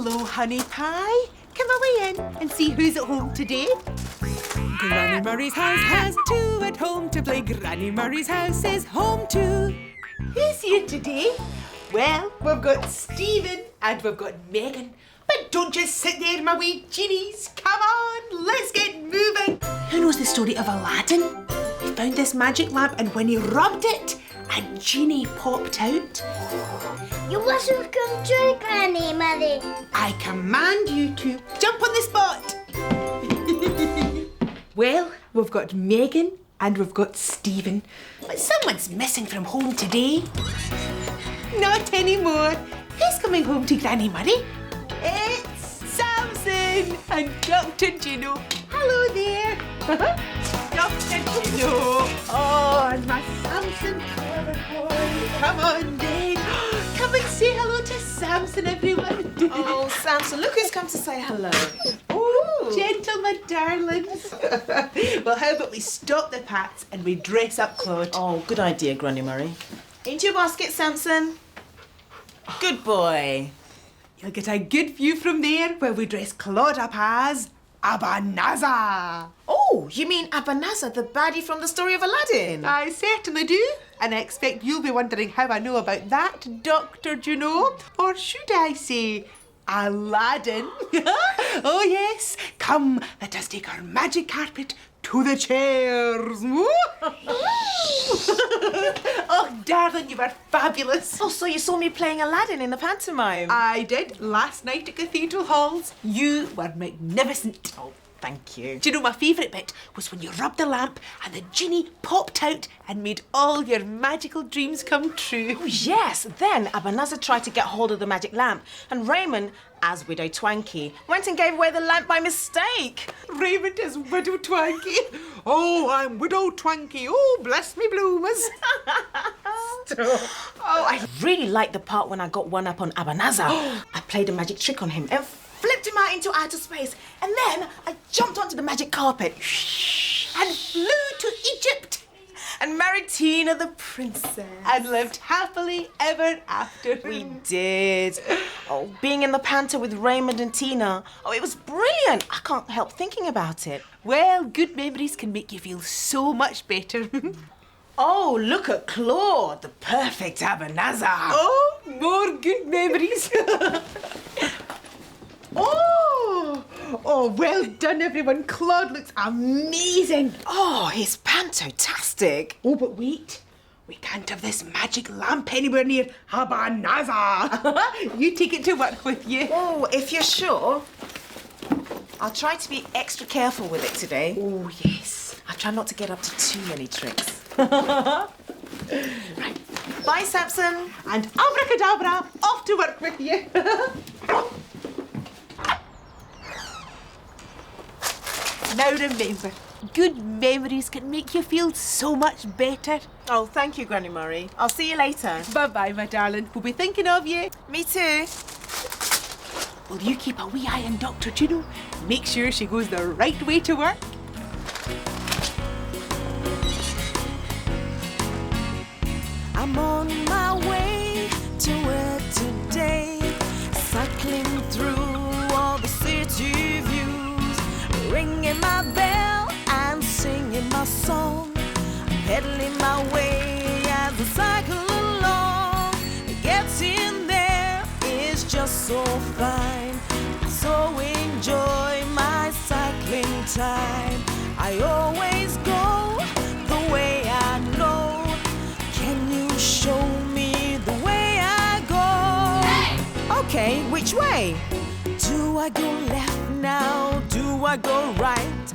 Hello, honey pie. Come away in and see who's at home today. Granny Murray's house has two at home to play. Granny Murray's house is home too. Who's here today? Well, we've got Stephen and we've got Megan. But don't just sit there, my wee genies. Come on, let's get moving. Who knows the story of Aladdin? He found this magic lamp and when he rubbed it, a genie popped out. You mustn't come true, Granny Murray. I command you to jump on the spot. Well, we've got Megan and we've got Stephen. But someone's missing from home today. Not anymore. Who's coming home to Granny Murray? It's Samson and Dr. Juno. Hello there. Dr. Juno. Oh, and my Samson clever boy. Come on, then. Come and say hello to Samson, everyone. Oh, Samson, look who's come to say hello. Oh, gentlemen, darlings. Well, how about we stop the pats and we dress up Claude? Oh, good idea, Granny Murray. Into your basket, Samson. Good boy. You'll get a good view from there where we dress Claude up as Abanazar. Oh, you mean Abanazar, the baddie from the story of Aladdin? I certainly do. And I expect you'll be wondering how I know about that, Dr. Juno. Or should I say, Aladdin? Oh, yes. Come, let us take our magic carpet to the chairs. Oh, darling, you were fabulous. Oh, so you saw me playing Aladdin in the pantomime? I did last night at Cathedral Halls. You were magnificent. Oh, thank you. Do you know my favourite bit was when you rubbed the lamp and the genie popped out and made all your magical dreams come true. Oh, yes. Then Abanazar tried to get hold of the magic lamp and Raymond, as Widow Twanky, went and gave away the lamp by mistake. Raymond is Widow Twanky. Oh, I'm Widow Twanky. Oh, bless me bloomers. Oh, I really liked the part when I got one up on Abanazar. I played a magic trick on him and flipped him out into outer space. And then I jumped onto the magic carpet And flew to Egypt. and married Tina the princess. And lived happily ever after. We did. Oh, being in the panto with Raymond and Tina. Oh, it was brilliant. I can't help thinking about it. Well, good memories can make you feel so much better. Oh, look at Claude, the perfect Abanazar. Oh, more good memories. Oh, well done, everyone. Claude looks amazing. Oh, he's pantotastic. Oh, but wait. We can't have this magic lamp anywhere near Abanazar. You take it to work with you. Oh, if you're sure. I'll try to be extra careful with it today. Oh, yes. I'll try not to get up to too many tricks. Right. Bye, Samson. And abracadabra, off to work with you. Now remember, good memories can make you feel so much better. Oh, thank you, Granny Murray. I'll see you later. Bye-bye, my darling. We'll be thinking of you. Me too. Will you keep a wee eye on Dr. Juno? Make sure she goes the right way to work. I'm on my way to work today, cycling through all the city views, ringing my bell and singing my song, pedaling my way as I cycle along. Getting there is just so fine, I so enjoy my cycling time. I always go the way I know. Can you show me the way I go? Hey! Okay, which way? Do I go left now? Do I go right?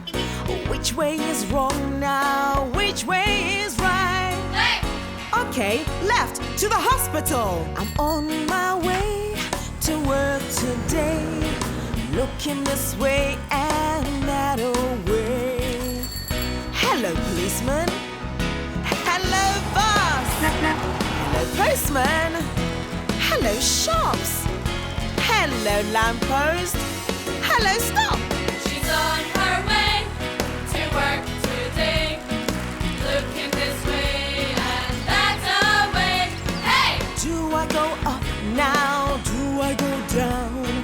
Which way is wrong now? Which way is right? Hey! Okay, left to the hospital. I'm on my way to work today, looking this way and that way. Hello, policeman. Hello, boss. Hello, postman. Hello, shops. Hello, lamppost. Hello, stop. She's on her way to work today, looking this way and that way. Hey! Do I go up now? Do I go down?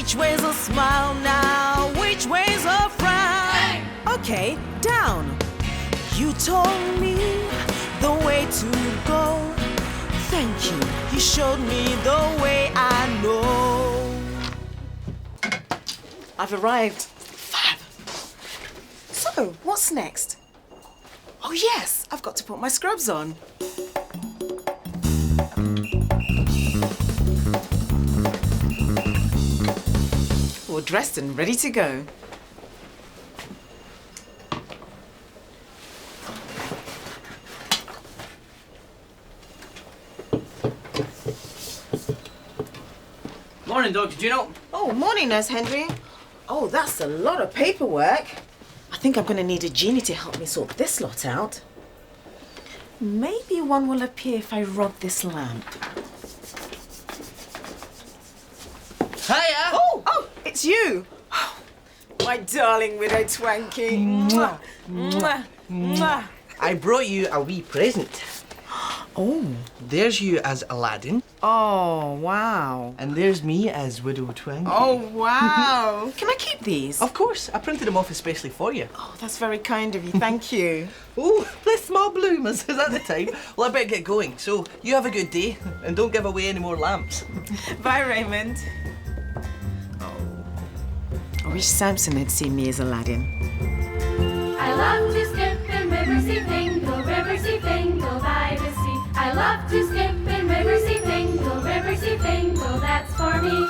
Which way's a smile now? Which way's a frown? Hey! Okay, down. You told me the way to go. Thank you. You showed me the way I know. I've arrived. Fab. So, what's next? Oh yes, I've got to put my scrubs on. All dressed and ready to go. Morning, Dr. Juno. Oh, morning, Nurse Henry. Oh, that's a lot of paperwork. I think I'm going to need a genie to help me sort this lot out. Maybe one will appear if I rub this lamp. Hiya! Oh, it's you. My darling widow Twanky. Mwah, mwah, mwah. I brought you a wee present. Oh. There's you as Aladdin, Oh, wow. and there's me as Widow Twang. Oh, wow. Can I keep these? Of course, I printed them off especially for you. Oh, that's very kind of you. Thank you. Oh, the small bloomers, is that the time? Well, I better get going, so you have a good day, and don't give away any more lamps. Bye, Raymond. Oh. I wish Samson had seen me as Aladdin. I love to skip in Riverseafingal, Riverseafingal by the sea. I love to skip in Riverseafingal, Riverseafingal, that's for me.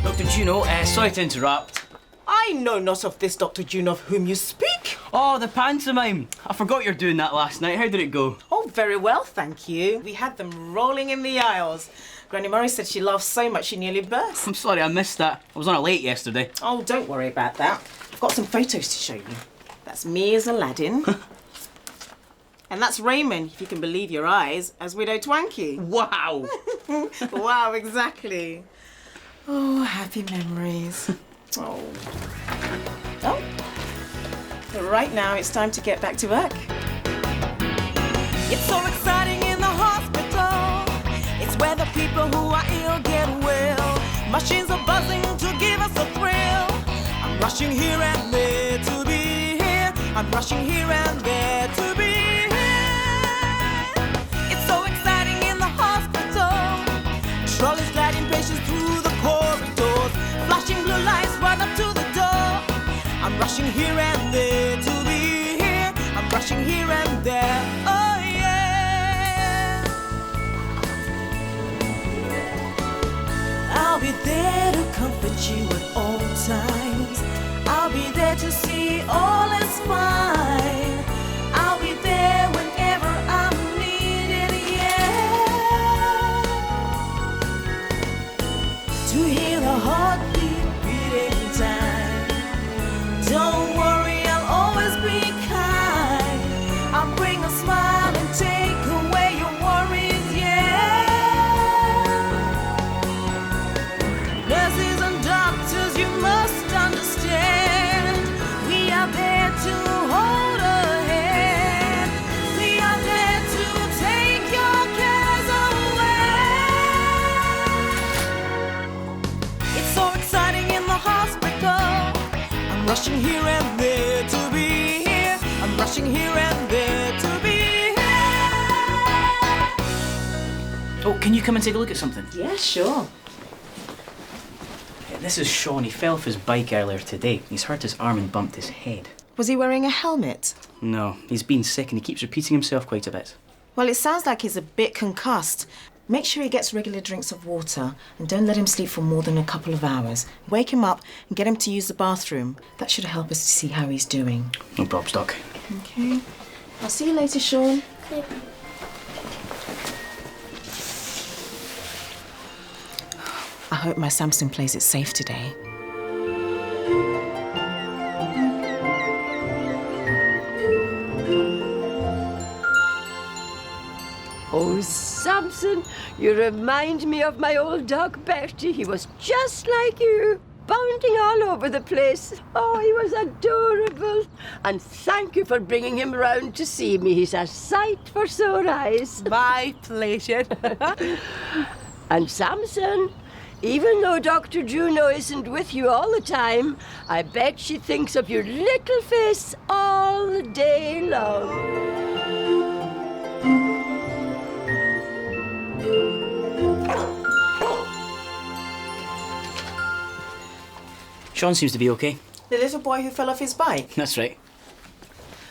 Dr. Juno, sorry to interrupt. I know not of this Dr. June of whom you speak. Oh, the pantomime. I forgot you were doing that last night. How did it go? Oh, very well, thank you. We had them rolling in the aisles. Granny Murray said she laughed so much she nearly burst. I'm sorry I missed that. I was on a late yesterday. Oh, don't worry about that. I've got some photos to show you. That's me as Aladdin. And that's Raymond, if you can believe your eyes, as Widow Twanky. Wow! Wow, exactly. Oh, happy memories. Oh. Oh. But right now, it's time to get back to work. It's so exciting in the hospital. It's where the people who are ill get well. Machines are buzzing to give us a thrill. I'm rushing here and there to be here. I'm rushing here and there to be here. It's so exciting in the hospital. Trolleys gliding patients through the corridors. Flashing blue lights right up to the door. I'm rushing here and there to be here. I'm rushing here and there. Oh yeah. I'll be there to comfort you at all times. I'll be there to see all is fine. I'll be there whenever I'm needed, yeah. To hear the heartbeat beating time. Don't worry, I'll always be kind. I'll bring a smile and take away your worries, yeah. Nurses and doctors, you must understand. We are there to hold a hand. We are there to take your cares away. It's so exciting in the hospital. I'm rushing here and there to be here. I'm rushing here and there to be here. Oh, can you come and take a look at something? Yeah, sure. This is Sean. He fell off his bike earlier today. He's hurt his arm and bumped his head. Was he wearing a helmet? No, he's been sick and he keeps repeating himself quite a bit. Well, it sounds like he's a bit concussed. Make sure he gets regular drinks of water and don't let him sleep for more than a couple of hours. Wake him up and get him to use the bathroom. That should help us to see how he's doing. No probs, Doc. Okay. I'll see you later, Sean. I hope my Samson plays it safe today. Oh, Samson, you remind me of my old dog Bertie. He was just like you, bounding all over the place. Oh, he was adorable. And thank you for bringing him round to see me. He's a sight for sore eyes. My pleasure. And Samson, even though Dr. Juno isn't with you all the time, I bet she thinks of your little face all day long. Sean seems to be okay. The little boy who fell off his bike. That's right.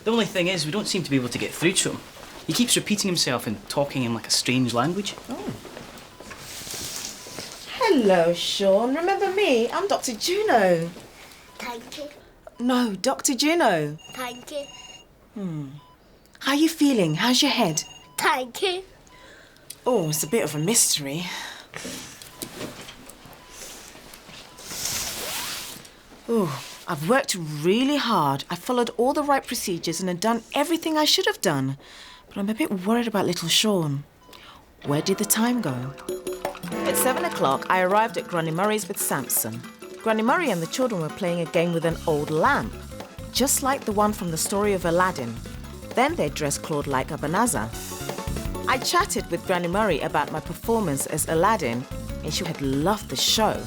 The only thing is, we don't seem to be able to get through to him. He keeps repeating himself and talking in like a strange language. Oh. Hello, Sean. Remember me? I'm Dr. Juno. Thank you. No, Dr. Juno. Thank you. How are you feeling? How's your head? Thank you. Oh, it's a bit of a mystery. Oh, I've worked really hard. I followed all the right procedures and had done everything I should have done. But I'm a bit worried about little Sean. Where did the time go? At 7 o'clock, I arrived at Granny Murray's with Samson. Granny Murray and the children were playing a game with an old lamp, just like the one from the story of Aladdin. Then they dressed Claude like Ebenezer. I chatted with Granny Murray about my performance as Aladdin, and she had loved the show,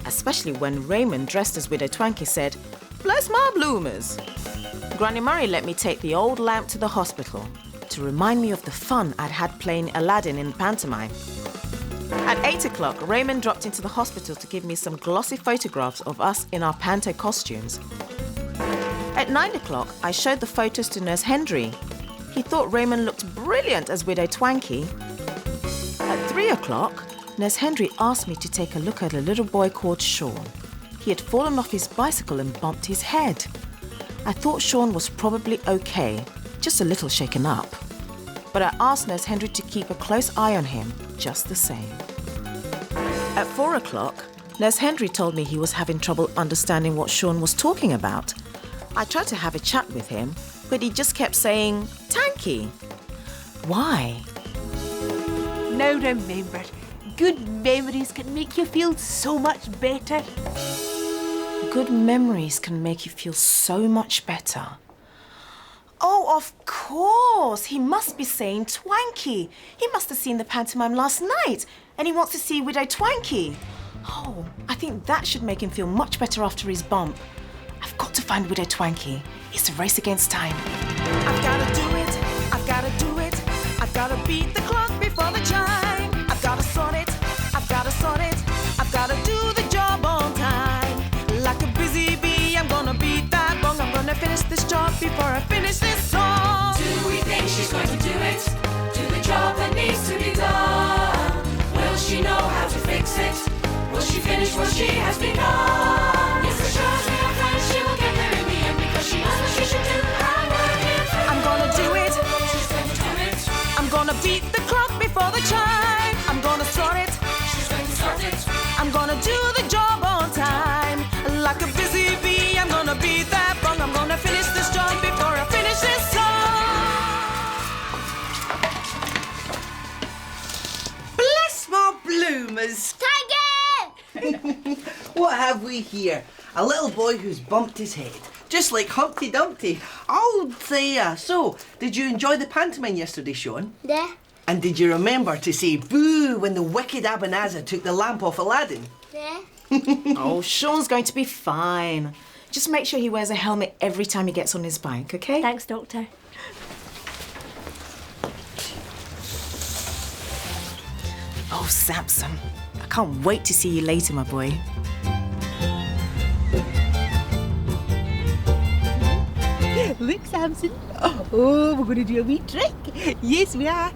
especially when Raymond, dressed as Widow Twankey, said, "Bless my bloomers." Granny Murray let me take the old lamp to the hospital to remind me of the fun I'd had playing Aladdin in pantomime. At 8 o'clock, Raymond dropped into the hospital to give me some glossy photographs of us in our panto costumes. At 9 o'clock, I showed the photos to Nurse Hendry. He thought Raymond looked brilliant as Widow Twankey. At 3 o'clock, Nurse Hendry asked me to take a look at a little boy called Sean. He had fallen off his bicycle and bumped his head. I thought Sean was probably okay, just a little shaken up. But I asked Nurse Hendry to keep a close eye on him, just the same. At 4 o'clock, Nurse Hendry told me he was having trouble understanding what Sean was talking about. I tried to have a chat with him, but he just kept saying, "Tanky." Why? Now remember, good memories can make you feel so much better. Good memories can make you feel so much better. Oh, of course. He must be saying Twankey. He must have seen the pantomime last night and he wants to see Widow Twankey. Oh, I think that should make him feel much better after his bump. I've got to find Widow Twankey. It's a race against time. I've got to do it. I've got to do it. I've got to beat the clock before the chime. I've got to sort it. I've got to sort it. I've got to do the job on time. Like a busy bee, I'm gonna beat that bong. I'm gonna finish this job before I finish this song. Do we think she's going to do it? Do the job that needs to be done? Will she know how to fix it? Will she finish what she has begun? Yes, as sure as we are friends, she will get there in the end because she knows what she should do. And working through. I'm gonna do it. She's going to do it. I'm gonna beat the clock before the chime. I'm gonna sort it. She's going to sort it. I'm gonna do the job on time. Like a busy bee, I'm gonna beat that bong. I'm gonna finish this job before I finish this song. Bless my bloomers! Tiger! What have we here? A little boy who's bumped his head, just like Humpty Dumpty. Oh, Thea. So, did you enjoy the pantomime yesterday, Sean? Yeah. And did you remember to say boo when the wicked Ebenezer took the lamp off Aladdin? Yeah. Oh, Sean's going to be fine. Just make sure he wears a helmet every time he gets on his bike, okay? Thanks, Doctor. Oh, Samson, I can't wait to see you later, my boy. Look, Samson. Oh, we're going to do a wee trick. Yes, we are.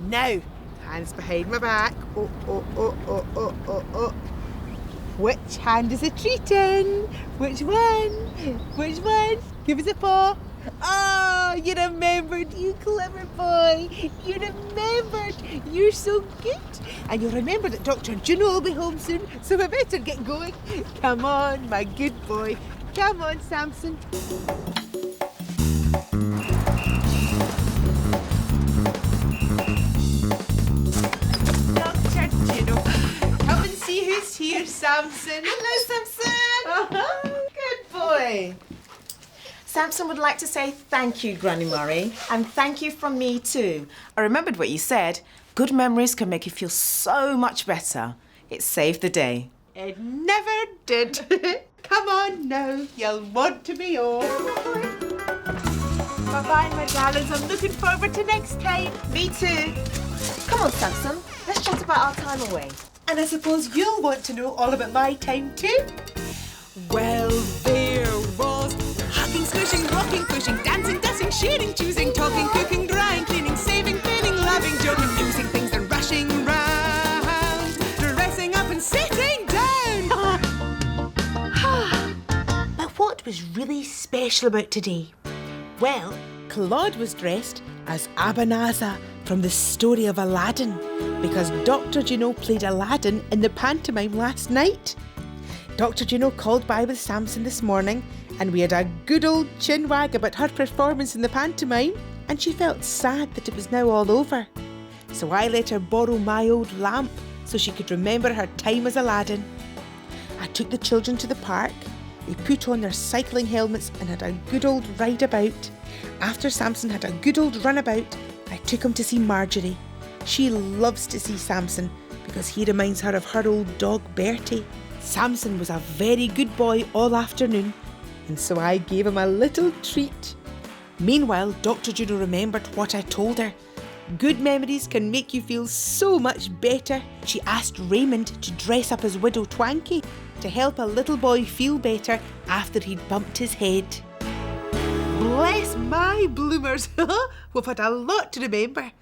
Now, hands behind my back. Oh, oh, oh, oh, oh, oh, oh. Which hand is a treat in? Which one? Which one? Give us a paw. Oh, you remembered, you clever boy. You remembered. You're so good. And you'll remember that Dr. Juno will be home soon, so we better get going. Come on, my good boy. Come on, Samson. Samson. Hello, Samson. Good boy. Samson would like to say thank you, Granny Murray, and thank you from me too. I remembered what you said. Good memories can make you feel so much better. It saved the day. It never did. Come on now, you'll want to be off. Bye-bye, my darlings. I'm looking forward to next time. Me too. Come on, Samson. Let's chat about our time away. And I suppose you'll want to know all about my time too. Well, there was hugging, squishing, rocking, pushing, dancing, dusting, sharing, choosing, talking, cooking, drying, cleaning, saving, cleaning, loving, joking, using things and rushing round, dressing up and sitting down. But what was really special about today? Well, Claude was dressed as Abanazar from the story of Aladdin because Dr. Juno played Aladdin in the pantomime last night. Dr. Juno called by with Samson this morning and we had a good old chin wag about her performance in the pantomime and she felt sad that it was now all over. So I let her borrow my old lamp so she could remember her time as Aladdin. I took the children to the park. They put on their cycling helmets and had a good old ride about. After Samson had a good old run about, I took him to see Marjorie. She loves to see Samson because he reminds her of her old dog Bertie. Samson was a very good boy all afternoon, and so I gave him a little treat. Meanwhile, Dr. Juno remembered what I told her. Good memories can make you feel so much better. She asked Raymond to dress up as Widow Twanky to help a little boy feel better after he'd bumped his head. Bless my bloomers! We've had a lot to remember.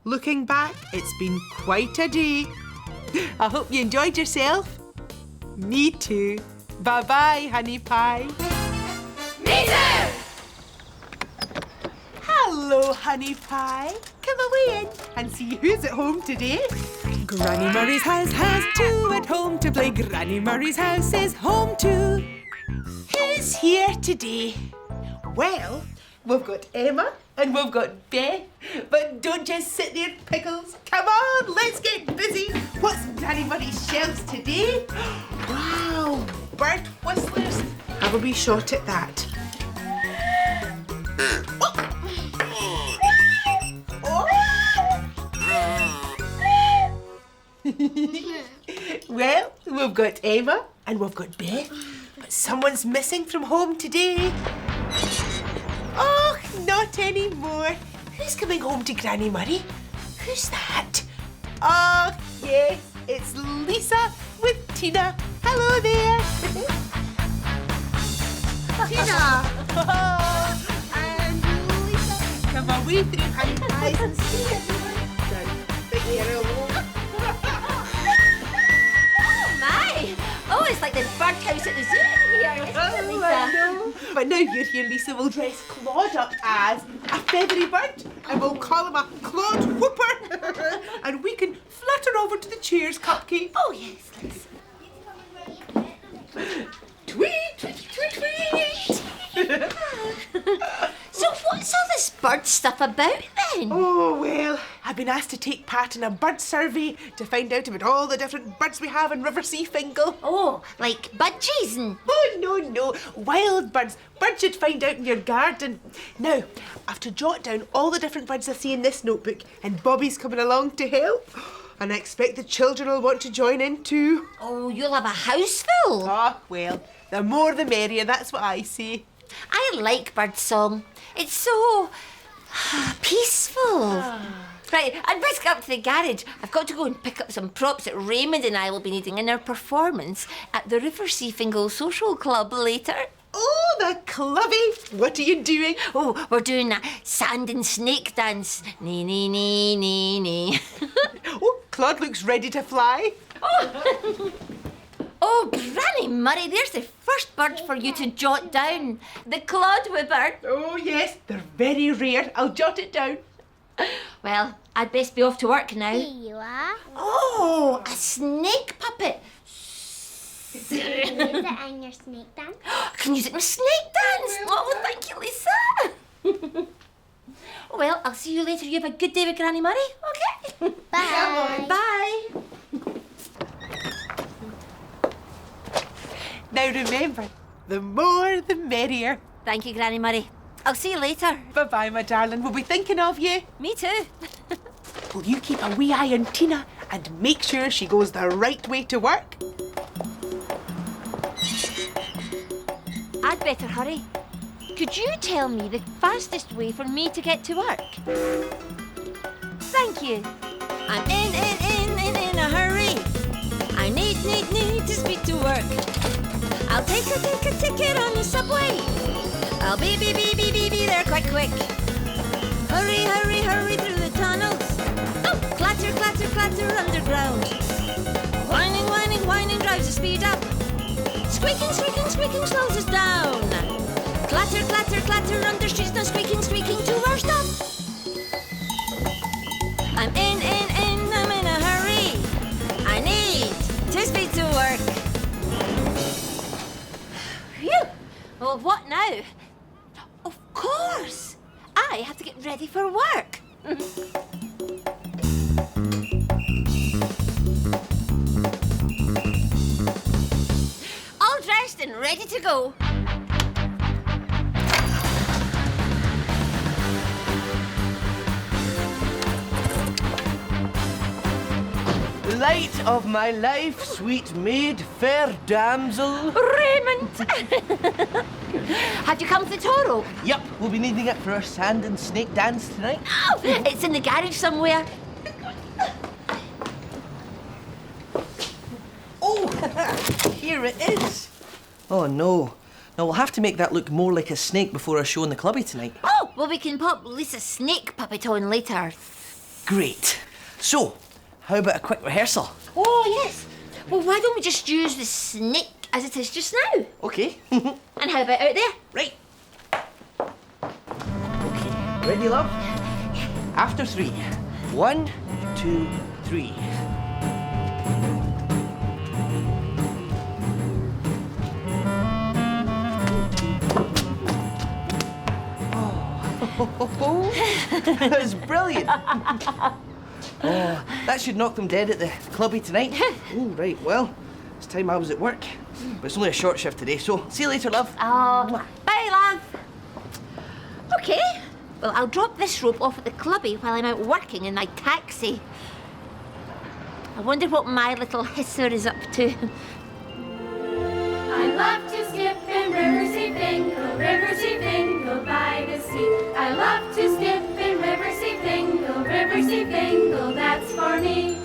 Looking back, it's been quite a day. I hope you enjoyed yourself. Me too. Bye-bye, honey pie. Me too! Hello, honey pie. Come away in and see who's at home today. Granny Murray's house has two at home to play. Granny Murray's house is home too. Who's here today? Well, we've got Emma and we've got Beth. But don't just sit there, Pickles. Come on, let's get busy. What's in Granny Murray's shelves today? Wow, bird whistlers. Have a wee shot at that. Well, we've got Emma and we've got Beth, but someone's missing from home today. Oh, not anymore. Who's coming home to Granny Murray? Who's that? Oh, yes, it's Lisa with Tina. Hello there. Tina. Oh, and Lisa. Come away through honey pies and see everyone. Don't think you're alone. Oh, it's like the birdhouse at the zoo here, isn't it, Lisa? I know. But now you're here, Lisa, we'll dress Claude up as a feathery bird and we'll call him a Claude Whooper. And we can flutter over to the chairs, Cupcake. Oh, yes, Lisa. Tweet, tweet, tweet, tweet. So what's all this bird stuff about then? Oh, well, I've been asked to take part in a bird survey to find out about all the different birds we have in Riverseafingal. Oh, like budgies and... Oh, no. Wild birds. Birds you'd find out in your garden. Now, I have to jot down all the different birds I see in this notebook, and Bobby's coming along to help. And I expect the children will want to join in too. Oh, you'll have a house full. Ah, well, the more the merrier, that's what I say. I like birdsong. It's so peaceful. Right, I'd best get up to the garage. I've got to go and pick up some props that Raymond and I will be needing in our performance at the Riverseafingal Social Club later. Oh, the clubby. What are you doing? Oh, we're doing that sand and snake dance. Nee, nee, nee, nee, nee. Oh, Claude looks ready to fly. Oh, Granny Murray, there's the first bird for you to jot down. The Cloudbabies. Oh, yes, they're very rare. I'll jot it down. Well, I'd best be off to work now. Here you are. Oh, a snake puppet. Can you use it on your snake dance? Can use it in my snake dance. Oh, thank you, Lisa. Well, I'll see you later. You have a good day with Granny Murray, okay? Bye. Bye. Now remember, the more the merrier. Thank you, Granny Murray. I'll see you later. Bye-bye, my darling. We'll be thinking of you. Me too. Will you keep a wee eye on Tina and make sure she goes the right way to work? I'd better hurry. Could you tell me the fastest way for me to get to work? Thank you. I'm in a hurry. I need to speed to work. I'll take a ticket on the subway. I'll be there quite quick. Hurry through the tunnels. Oh, clatter underground. Whining drives the speed up. Squeaking slows us down. Clatter under streets, now squeaking to our stop. I'm in a hurry. I need to speed to work. Phew! Well, what now? Of course! I have to get ready for work. All dressed and ready to go. Light of my life, sweet maid, fair damsel. Raymond! Have you come to the tow rope? Yep, we'll be needing it for our sand and snake dance tonight. Oh, it's in the garage somewhere. Oh, here it is. Oh no. Now we'll have to make that look more like a snake before our show in the clubby tonight. Oh, well, we can pop Lisa's snake puppet on later. Great. So, how about a quick rehearsal? Oh, yes. Well, why don't we just use the snake as it is just now? Okay. And how about out there? Right. Okay. Ready, love? After 3. 1, 2, 3. Oh, that was brilliant. Oh, that should knock them dead at the clubby tonight. Oh, right, well, it's time I was at work. But it's only a short shift today, so see you later, love. Oh, bye, love. Okay. Well, I'll drop this rope off at the clubby while I'm out working in my taxi. I wonder what my little hisser is up to. I love to skip in Riverseafingal by the sea. I love to skip in Riverseafingal, that's for me.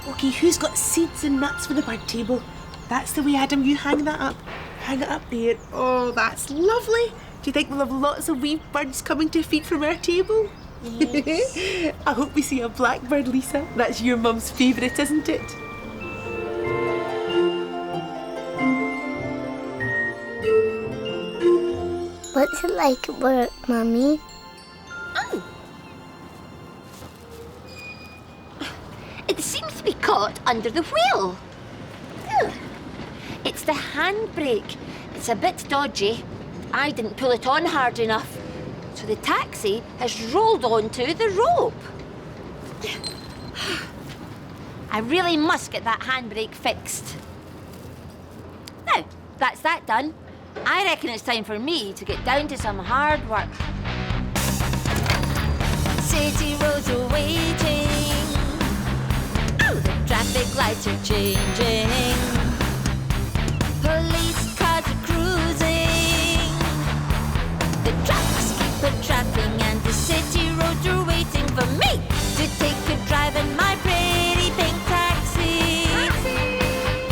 Okay, who's got seeds and nuts for the bird table? That's the way, Adam, you hang that up. Hang it up there. Oh, that's lovely. Do you think we'll have lots of wee birds coming to feed from our table? Yes. I hope we see a blackbird, Lisa. That's your mum's favourite, isn't it? What's it like at work, Mummy? Oh. It seems to be caught under the wheel. Ugh. It's the handbrake. It's a bit dodgy. I didn't pull it on hard enough. So the taxi has rolled onto the rope. I really must get that handbrake fixed. Now, that's that done. I reckon it's time for me to get down to some hard work. City roads are waiting. Oh, the traffic lights are changing. Police cars are cruising. The trucks keep a-trapping and the city roads are waiting for me to take a drive in my pretty pink taxi.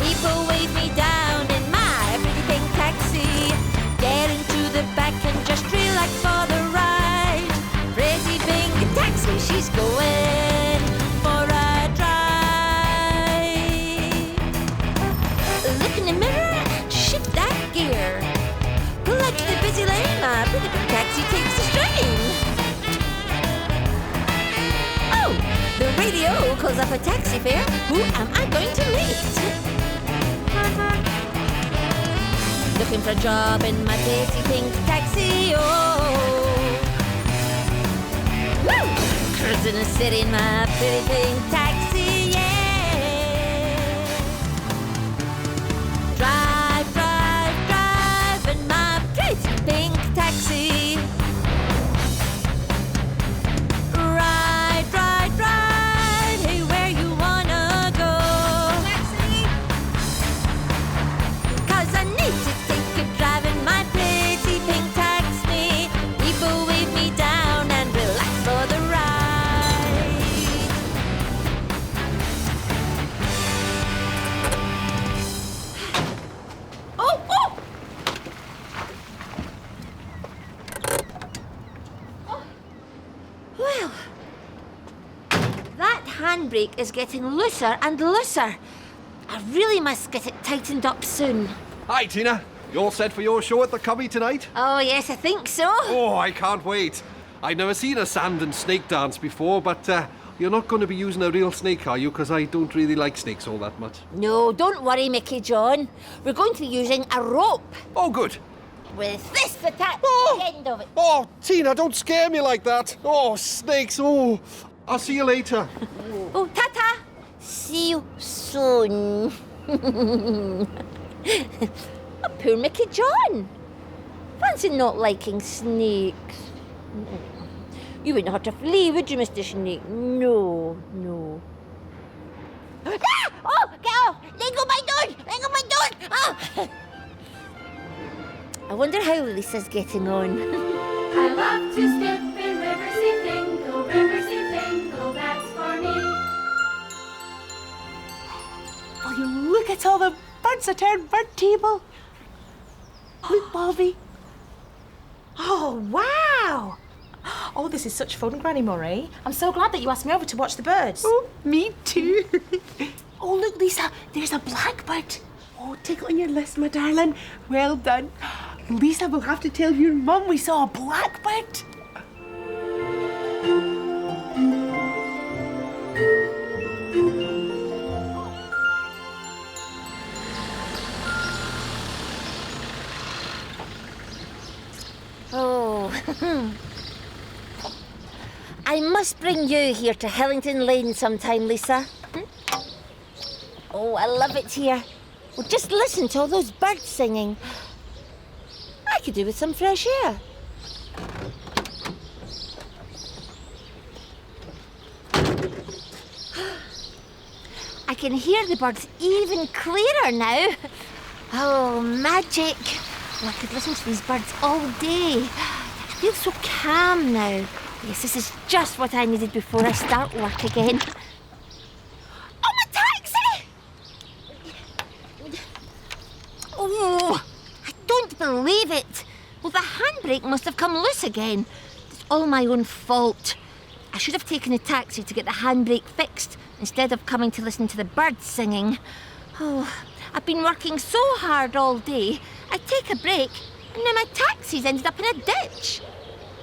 People wave me down in my pretty pink taxi. Get into the back and just relax for the ride. Pretty pink taxi, she's going for a drive. Look in the mirror, shift that gear. Pull out to the busy lane, my pretty pink taxi takes the strain. Oh, the radio calls up a taxi fare. Who am I going to meet? Looking for a job in my pretty pink taxi, oh. Woo! Cruising the city in my pretty pink taxi, yeah. Drive Well, that handbrake is getting looser and looser. I really must get it tightened up soon. Hi, Tina. You all set for your show at the Cubby tonight? Oh, yes, I think so. Oh, I can't wait. I've never seen a sand and snake dance before, but you're not going to be using a real snake, are you? Because I don't really like snakes all that much. No, don't worry, Mickey John. We're going to be using a rope Oh, good. with this attached to the end of it. Oh, Tina, don't scare me like that. Oh, snakes. Oh, I'll see you later. Oh, ta-ta. See you soon. Oh, poor Mickey John. Fancy not liking snakes. You wouldn't hurt a flea, would you, Mr. Snake? No, no. Ah! Oh, get off! Let go my dog! Let go my dog! Ah! I wonder how Lisa's getting on. I love to skip in Riverseafingal, that's for me. Will you look at all the birds at our bird table? Look, Bobby. Oh, wow. Oh, this is such fun, Granny Murray. I'm so glad that you asked me over to watch the birds. Oh, me too. Oh, look, Lisa, there's a blackbird. Oh, take it on your list, my darling. Well done. Lisa will have to tell your mum we saw a blackbird. Oh. I must bring you here to Hillington Lane sometime, Lisa. Oh, I love it here. Well, just listen to all those birds singing. I could do with some fresh air. I can hear the birds even clearer now. Oh, magic. Well, I could listen to these birds all day. I feel so calm now. Yes, this is just what I needed before I start work again. Oh, my taxi! Oh, I don't believe it. Well, the handbrake must have come loose again. It's all my own fault. I should have taken a taxi to get the handbrake fixed instead of coming to listen to the birds singing. Oh, I've been working so hard all day. I take a break and now my taxi's ended up in a ditch.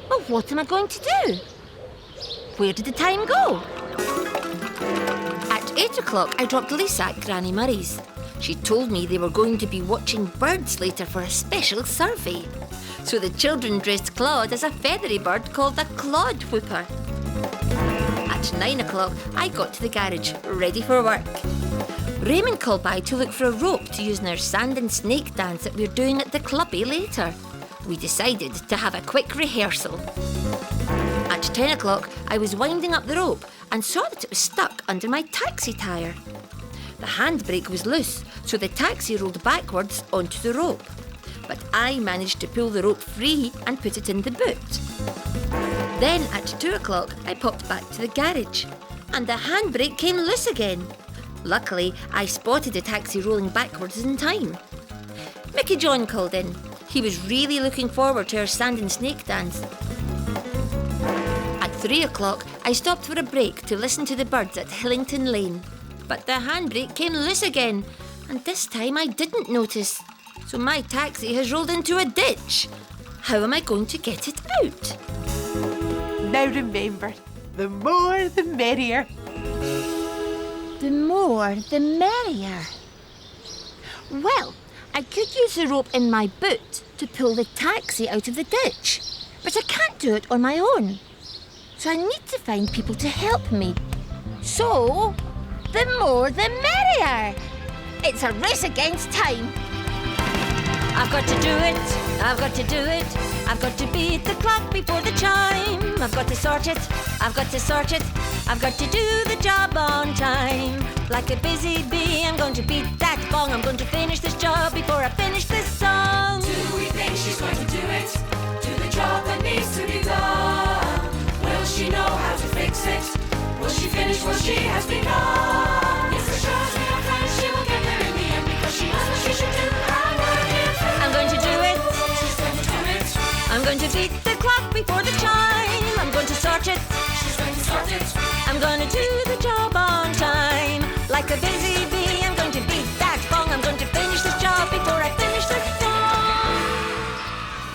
Well, what am I going to do? Where did the time go? At 8 o'clock, I dropped Lisa at Granny Murray's. She told me they were going to be watching birds later for a special survey. So the children dressed Claude as a feathery bird called a clodwhooper. At 9 o'clock, I got to the garage, ready for work. Raymond called by to look for a rope to use in our sand and snake dance that we're doing at the clubby later. We decided to have a quick rehearsal. At 10 o'clock, I was winding up the rope and saw that it was stuck under my taxi tyre. The handbrake was loose, so the taxi rolled backwards onto the rope. But I managed to pull the rope free and put it in the boot. Then at 2 o'clock, I popped back to the garage and the handbrake came loose again. Luckily, I spotted the taxi rolling backwards in time. Mickey John called in. He was really looking forward to our sand and snake dance. At 3 o'clock, I stopped for a break to listen to the birds at Hillington Lane. But the handbrake came loose again, and this time I didn't notice. So my taxi has rolled into a ditch. How am I going to get it out? Now remember, the more the merrier. The more, the merrier. Well, I could use the rope in my boot to pull the taxi out of the ditch, but I can't do it on my own. So I need to find people to help me. So, the more the merrier. It's a race against time. I've got to do it, I've got to do it. I've got to beat the clock before the chime. I've got to sort it, I've got to sort it. I've got to do the job on time. Like a busy bee, I'm going to beat that gong. I'm going to finish this job before I finish this song. Do we think she's going to do it? Do the job that needs to be done? Will she know how to fix it? Will she finish what she has begun? Yes, for sure, as we are friends, she will get there in the end because she knows what she should do. Her work is I'm going to do it. she's going to do it. I'm going to beat the clock before the chime. I'm going to sort watch it. She's going to start it. I'm gonna do the job on time. Like a busy bee, I'm going to beat that gong. I'm going to finish this job before I finish the song.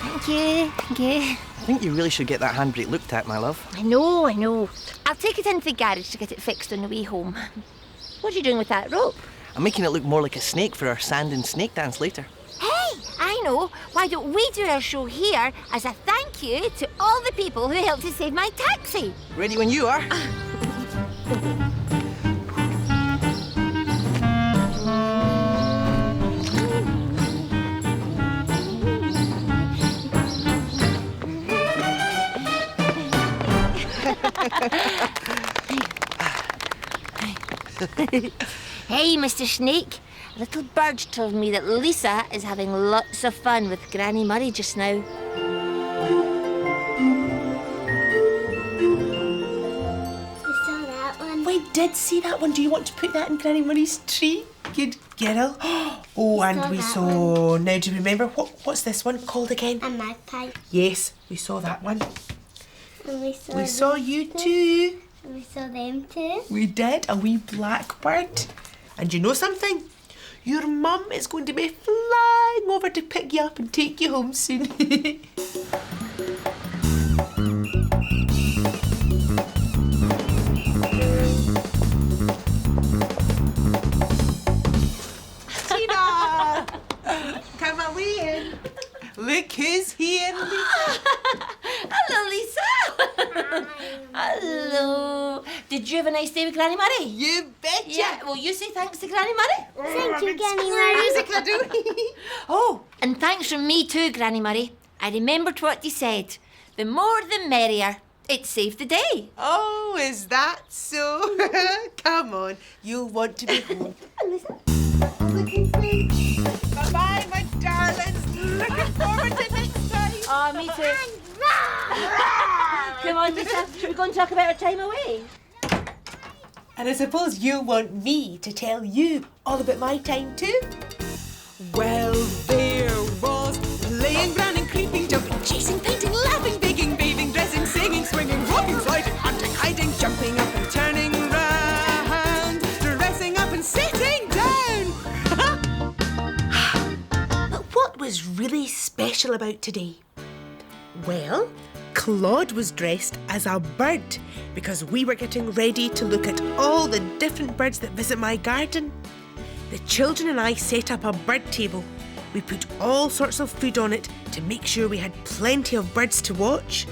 Thank you, thank you. I think you really should get that handbrake looked at, my love. I know. I'll take it into the garage to get it fixed on the way home. What are you doing with that rope? I'm making it look more like a snake for our sand and snake dance later. Hey, I know. Why don't we do our show here as a thank you to all the people who helped to save my taxi? Ready when you are. Hey, Mr. Snake. A little bird told me that Lisa is having lots of fun with Granny Murray just now. We saw that one. We did see that one. Do you want to put that in Granny Murray's tree? Good girl. Oh, and saw we that saw... Now, do you remember what's this one called again? A magpie. Yes, we saw that one. And we saw We saw you too. And we saw them too. We did, a wee blackbird. And you know something? Your mum is going to be flying over to pick you up and take you home soon. Tina! Come away in. Look who's here, Lisa. Hello, Lisa. Hello. Did you have a nice day with Granny Murray? You betcha. Yeah, well, you say thanks to Granny Murray. Thank you, Granny Murray. Oh, and thanks from me too, Granny Murray. I remembered what you said. The more the merrier. It saved the day. Oh, is that so? Come on, you'll want to be home. Bye-bye, my darlings. Looking forward to next time. Oh, me too. Come on, Lisa. Should we go and talk about our time away? And I suppose you want me to tell you all about my time too? Well, there was playing, running, creeping, jumping, chasing, painting, laughing, baking, bathing, dressing, singing, swinging, walking, sliding, hunting, hiding, jumping up and turning round, dressing up and sitting down. But what was really special about today? Well, Claude was dressed as a bird because we were getting ready to look at all the different birds that visit my garden. The children and I set up a bird table. We put all sorts of food on it to make sure we had plenty of birds to watch.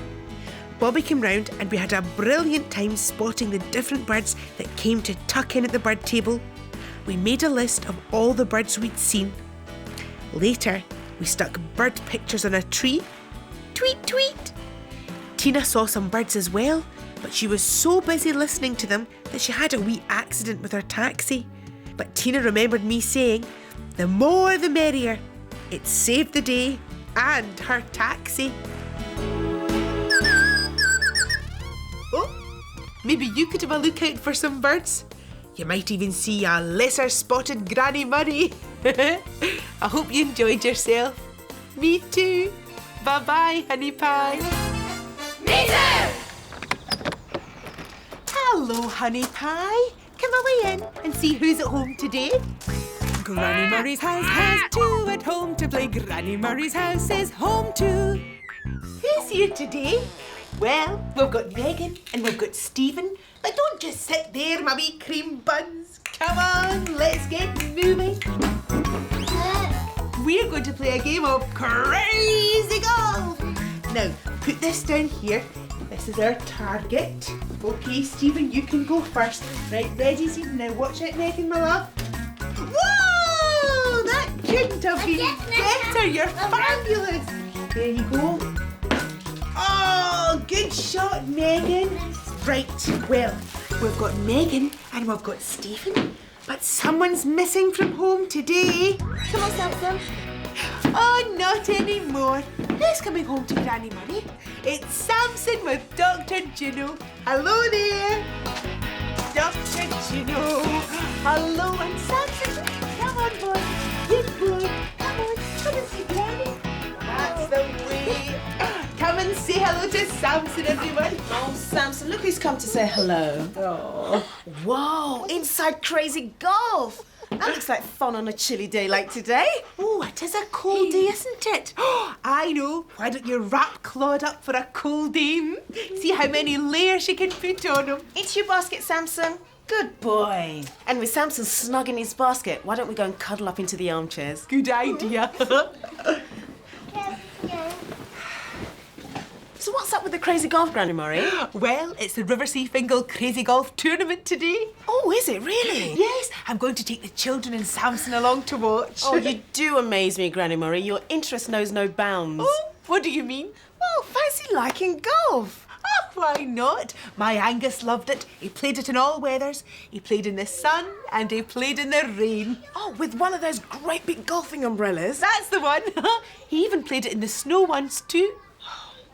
Bobby came round and we had a brilliant time spotting the different birds that came to tuck in at the bird table. We made a list of all the birds we'd seen. Later, we stuck bird pictures on a tree. Tweet, tweet! Tina saw some birds as well, but she was so busy listening to them that she had a wee accident with her taxi. But Tina remembered me saying, the more the merrier. It saved the day and her taxi. Oh, maybe you could have a look out for some birds. You might even see a lesser spotted Granny Murray. I hope you enjoyed yourself. Me too. Bye-bye, honey pie. Me too! Hello, honey pie. Come away in and see who's at home today. Granny Murray's house has two at home to play. Granny Murray's house is home too. Who's here today? Well, we've got Megan and we've got Stephen. But don't just sit there, my wee cream buns. Come on, let's get moving. We're going to play a game of crazy golf. Now, put this down here. This is our target. Okay, Stephen, you can go first. Right, ready, Stephen? Now watch it, Megan, my love. Whoa! That couldn't have been better. You're fabulous. There you go. Oh, good shot, Megan. Right, well, we've got Megan and we've got Stephen, but someone's missing from home today. Come on, Samson. Oh, not anymore. Who's coming home to Granny Murray? It's Samson with Dr. Juno. Hello there. Dr. Juno. Hello, and Samson. Come on, boy. Good boy. Come on, come and see Granny. That's the way. Come and on, say hello to Samson, everyone. Oh, Samson, look who's come to say hello. Oh. Whoa, inside Crazy Golf. That looks like fun on a chilly day like today. Oh, it is a cold day, isn't it? I know. Why don't you wrap Claude up for a cold day? See how many layers you can put on him. Into your basket, Samson. Good boy. And with Samson snug in his basket, why don't we go and cuddle up into the armchairs? Good idea. So what's up with the Crazy Golf, Granny Murray? Well, it's the Riverseafingal Crazy Golf Tournament today. Oh, is it really? Yes, I'm going to take the children and Samson along to watch. Oh, you do amaze me, Granny Murray. Your interest knows no bounds. Oh, what do you mean? Well, fancy liking golf. Oh, why not? My Angus loved it. He played it in all weathers. He played in the sun and he played in the rain. Oh, with one of those great big golfing umbrellas. That's the one. He even played it in the snow once too.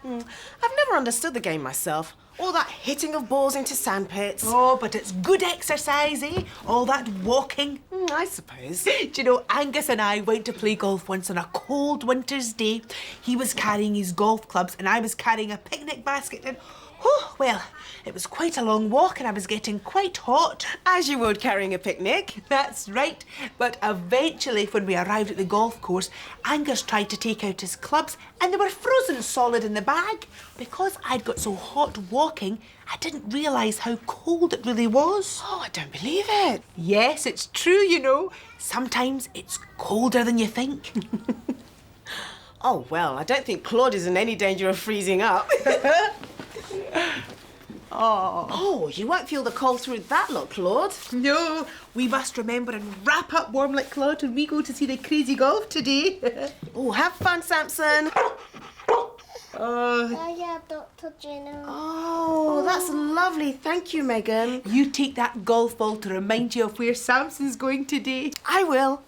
I've never understood the game myself. All that hitting of balls into sandpits. Oh, but it's good exercise, eh? All that walking. I suppose. Do you know, Angus and I went to play golf once on a cold winter's day. He was carrying his golf clubs and I was carrying a picnic basket and, oh, well, it was quite a long walk and I was getting quite hot. As you would carrying a picnic. That's right. But eventually, when we arrived at the golf course, Angus tried to take out his clubs and they were frozen solid in the bag. Because I'd got so hot walking, I didn't realise how cold it really was. Oh, I don't believe it. Yes, it's true, you know. Sometimes it's colder than you think. Oh, well, I don't think Claude is in any danger of freezing up. Oh, you won't feel the cold through that lot, Claude. No, we must remember and wrap up warm like Claude when we go to see the Crazy Golf today. Oh, have fun, Samson. Oh, yeah, Dr. Juno. Oh, that's lovely. Thank you, Megan. You take that golf ball to remind you of where Samson's going today. I will.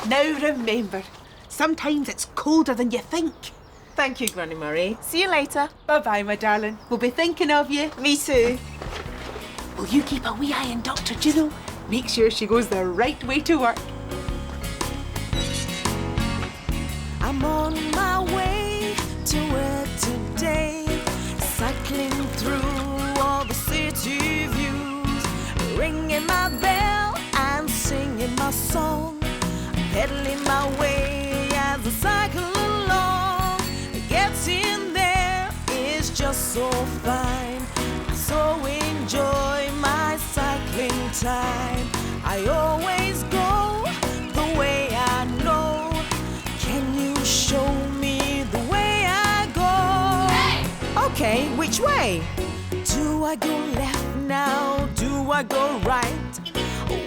Now remember, sometimes it's colder than you think. Thank you, Granny Murray. See you later. Bye-bye, my darling. We'll be thinking of you. Me too. Will you keep a wee eye on Dr. Juno? Make sure she goes the right way to work. I'm on my way to work today, cycling through all the city views, ringing my bell and singing my song, pedaling my way as I cycle along. Getting there is just so fine, so enjoy my cycling time. I always go the way I know. Can you show me the way I go? Hey! Okay, which way? Do I go left now? Do I go right?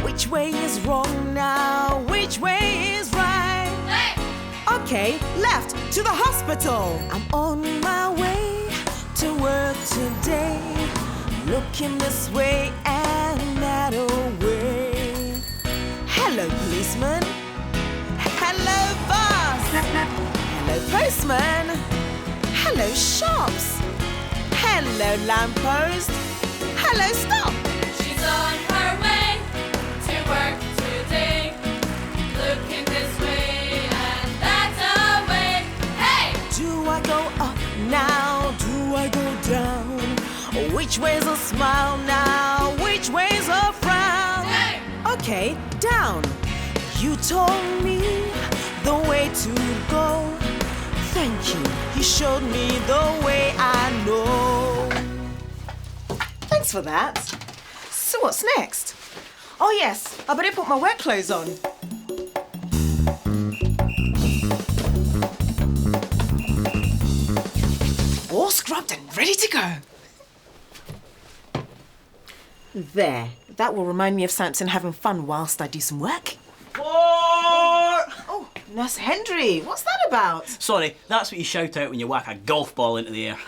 Which way is wrong now? Which way is right? Hey! Okay, left to the hospital. I'm on my way to work today, looking this way and that way. Hello, policeman. Hello, boss. Hello, postman. Hello, shops. Hello, lamppost. Hello, stop. She's on her way to work today, looking this way and that way. Hey! Do I go up now? Do I go down? Which way's a smile now? Which way's a frown? Hey! Okay, down. You told me the way to go. Thank you. You showed me the way I know. Thanks for that. So what's next? Oh, yes, I better put my work clothes on. All scrubbed and ready to go. There. That will remind me of Samson having fun whilst I do some work. Oh, Nurse Hendry, what's that about? Sorry, that's what you shout out when you whack a golf ball into the air.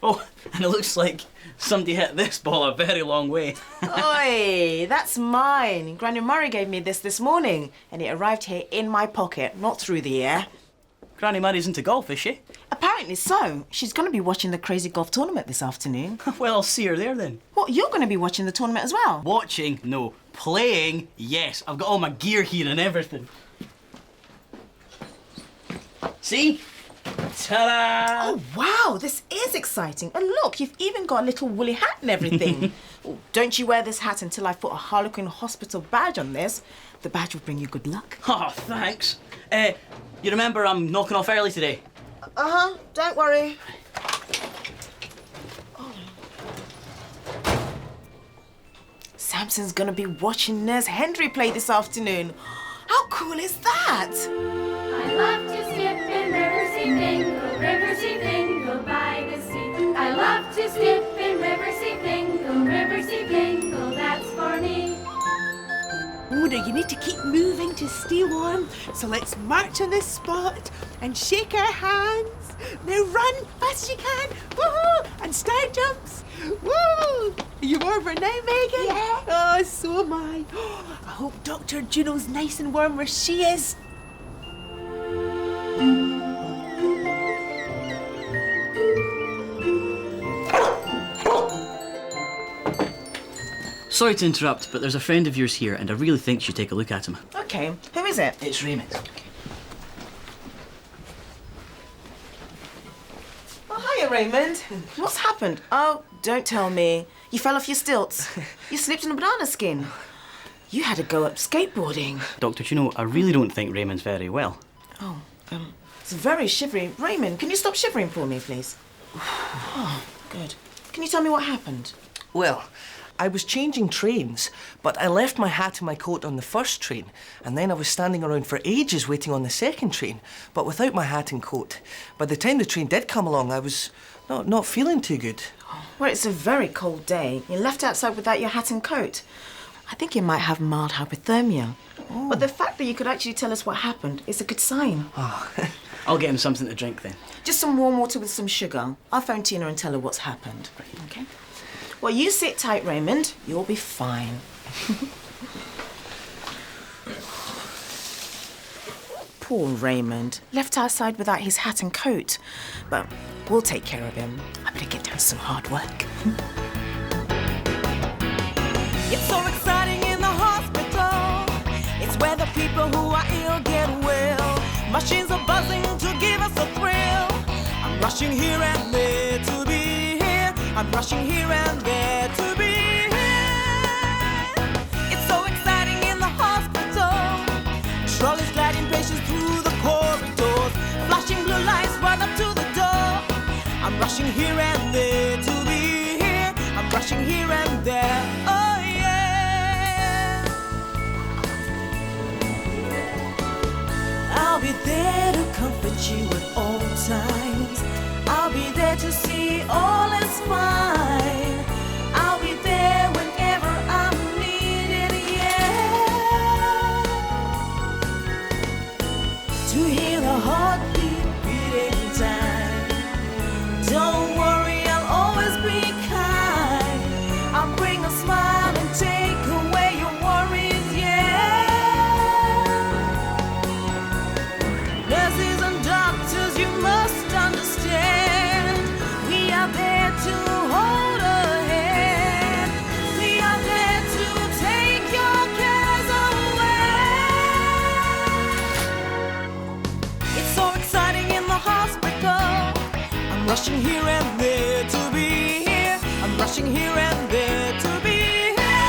Oh, and it looks like somebody hit this ball a very long way. Oi, that's mine. Granny Murray gave me this morning, and it arrived here in my pocket, not through the air. Granny Murray's into golf, is she? Apparently so. She's going to be watching the crazy golf tournament this afternoon. Well, I'll see her there then. What, you're going to be watching the tournament as well? Watching? No. Playing? Yes. I've got all my gear here and everything. See? Ta-da! Oh, wow, this is exciting. And look, you've even got a little woolly hat and everything. Oh, don't you wear this hat until I put a Harlequin Hospital badge on this. The badge will bring you good luck. Oh, thanks. You remember I'm knocking off early today? Uh-huh, don't worry. Oh. Samson's gonna be watching Nurse Henry play this afternoon. How cool is that? I love to skip in Riverseafingal, Riverseafingal by the sea. I love to skip in Riverseafingal, Riverseafingal, that's for me. Oh, now you need to keep moving to stay warm. So let's march on this spot and shake our hands. Now run fast as you can. Woohoo! And star jumps. Woo! Are you warmer now, Megan? Yeah. Oh, so am I. I hope Dr. Juno's nice and warm where she is. Sorry to interrupt, but there's a friend of yours here and I really think you should take a look at him. Okay, who is it? It's Raymond. Oh, hiya, Raymond. What's happened? Oh, don't tell me. You fell off your stilts. You slipped in a banana skin. You had to go up skateboarding. Dr. Juno, I really don't think Raymond's very well. Oh, it's very shivery. Raymond, can you stop shivering for me, please? Oh, good. Can you tell me what happened? Well, I was changing trains, but I left my hat and my coat on the first train, and then I was standing around for ages waiting on the second train, but without my hat and coat. By the time the train did come along, I was not feeling too good. Well, it's a very cold day. You're left outside without your hat and coat. I think you might have mild hypothermia. Oh. But the fact that you could actually tell us what happened is a good sign. Oh. I'll get him something to drink then. Just some warm water with some sugar. I'll phone Tina and tell her what's happened. Okay? Well, you sit tight, Raymond. You'll be fine. Poor Raymond. Left outside without his hat and coat. But we'll take care of him. I better get down to some hard work. It's so exciting in the hospital. It's where the people who are ill get well. Machines are buzzing to give us a thrill. I'm rushing here and there to be here. I'm rushing here and there to be here. It's so exciting in the hospital. Trolleys gliding patients through the corridors. Flashing blue lights right up to the door. I'm rushing here and there to be here. I'm rushing here and there. Oh yeah. I'll be there to comfort you at all times. I'll be there to see all is fine. I'll be there whenever I'm needed, yeah. To hear the heartbeat beating time. Don't worry, I'll always be kind. I'll bring a smile and take away your worries, yeah. Nurses and doctors, you must understand. We are there to hold a hand. We are there to take your cares away. It's so exciting in the hospital. I'm rushing here and there to be here. I'm rushing here and there to be here.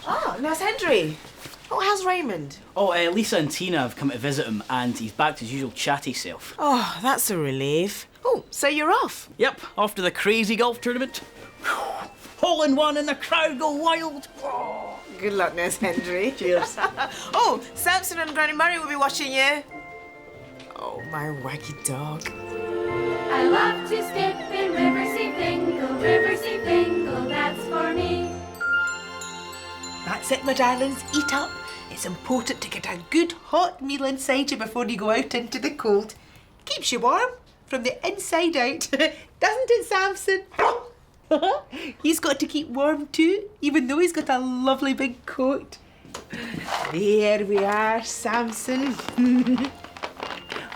Oh, Nurse Henry. Oh, how's Raymond? Oh, Lisa and Tina have come to visit him and he's back to his usual chatty self. Oh, that's a relief. Oh, so you're off? Yep, off to the crazy golf tournament. Hole in one and the crowd go wild. Oh. Good luck, Nurse Henry. Cheers. Oh, Samson and Granny Murray will be watching you. Oh, my wacky dog. I love to skip in Riverseafingal, Riverseafingal, that's for me. That's it, my darlings. Eat up. It's important to get a good hot meal inside you before you go out into the cold. Keeps you warm from the inside out. Doesn't it, Samson? He's got to keep warm too, even though he's got a lovely big coat. There we are, Samson.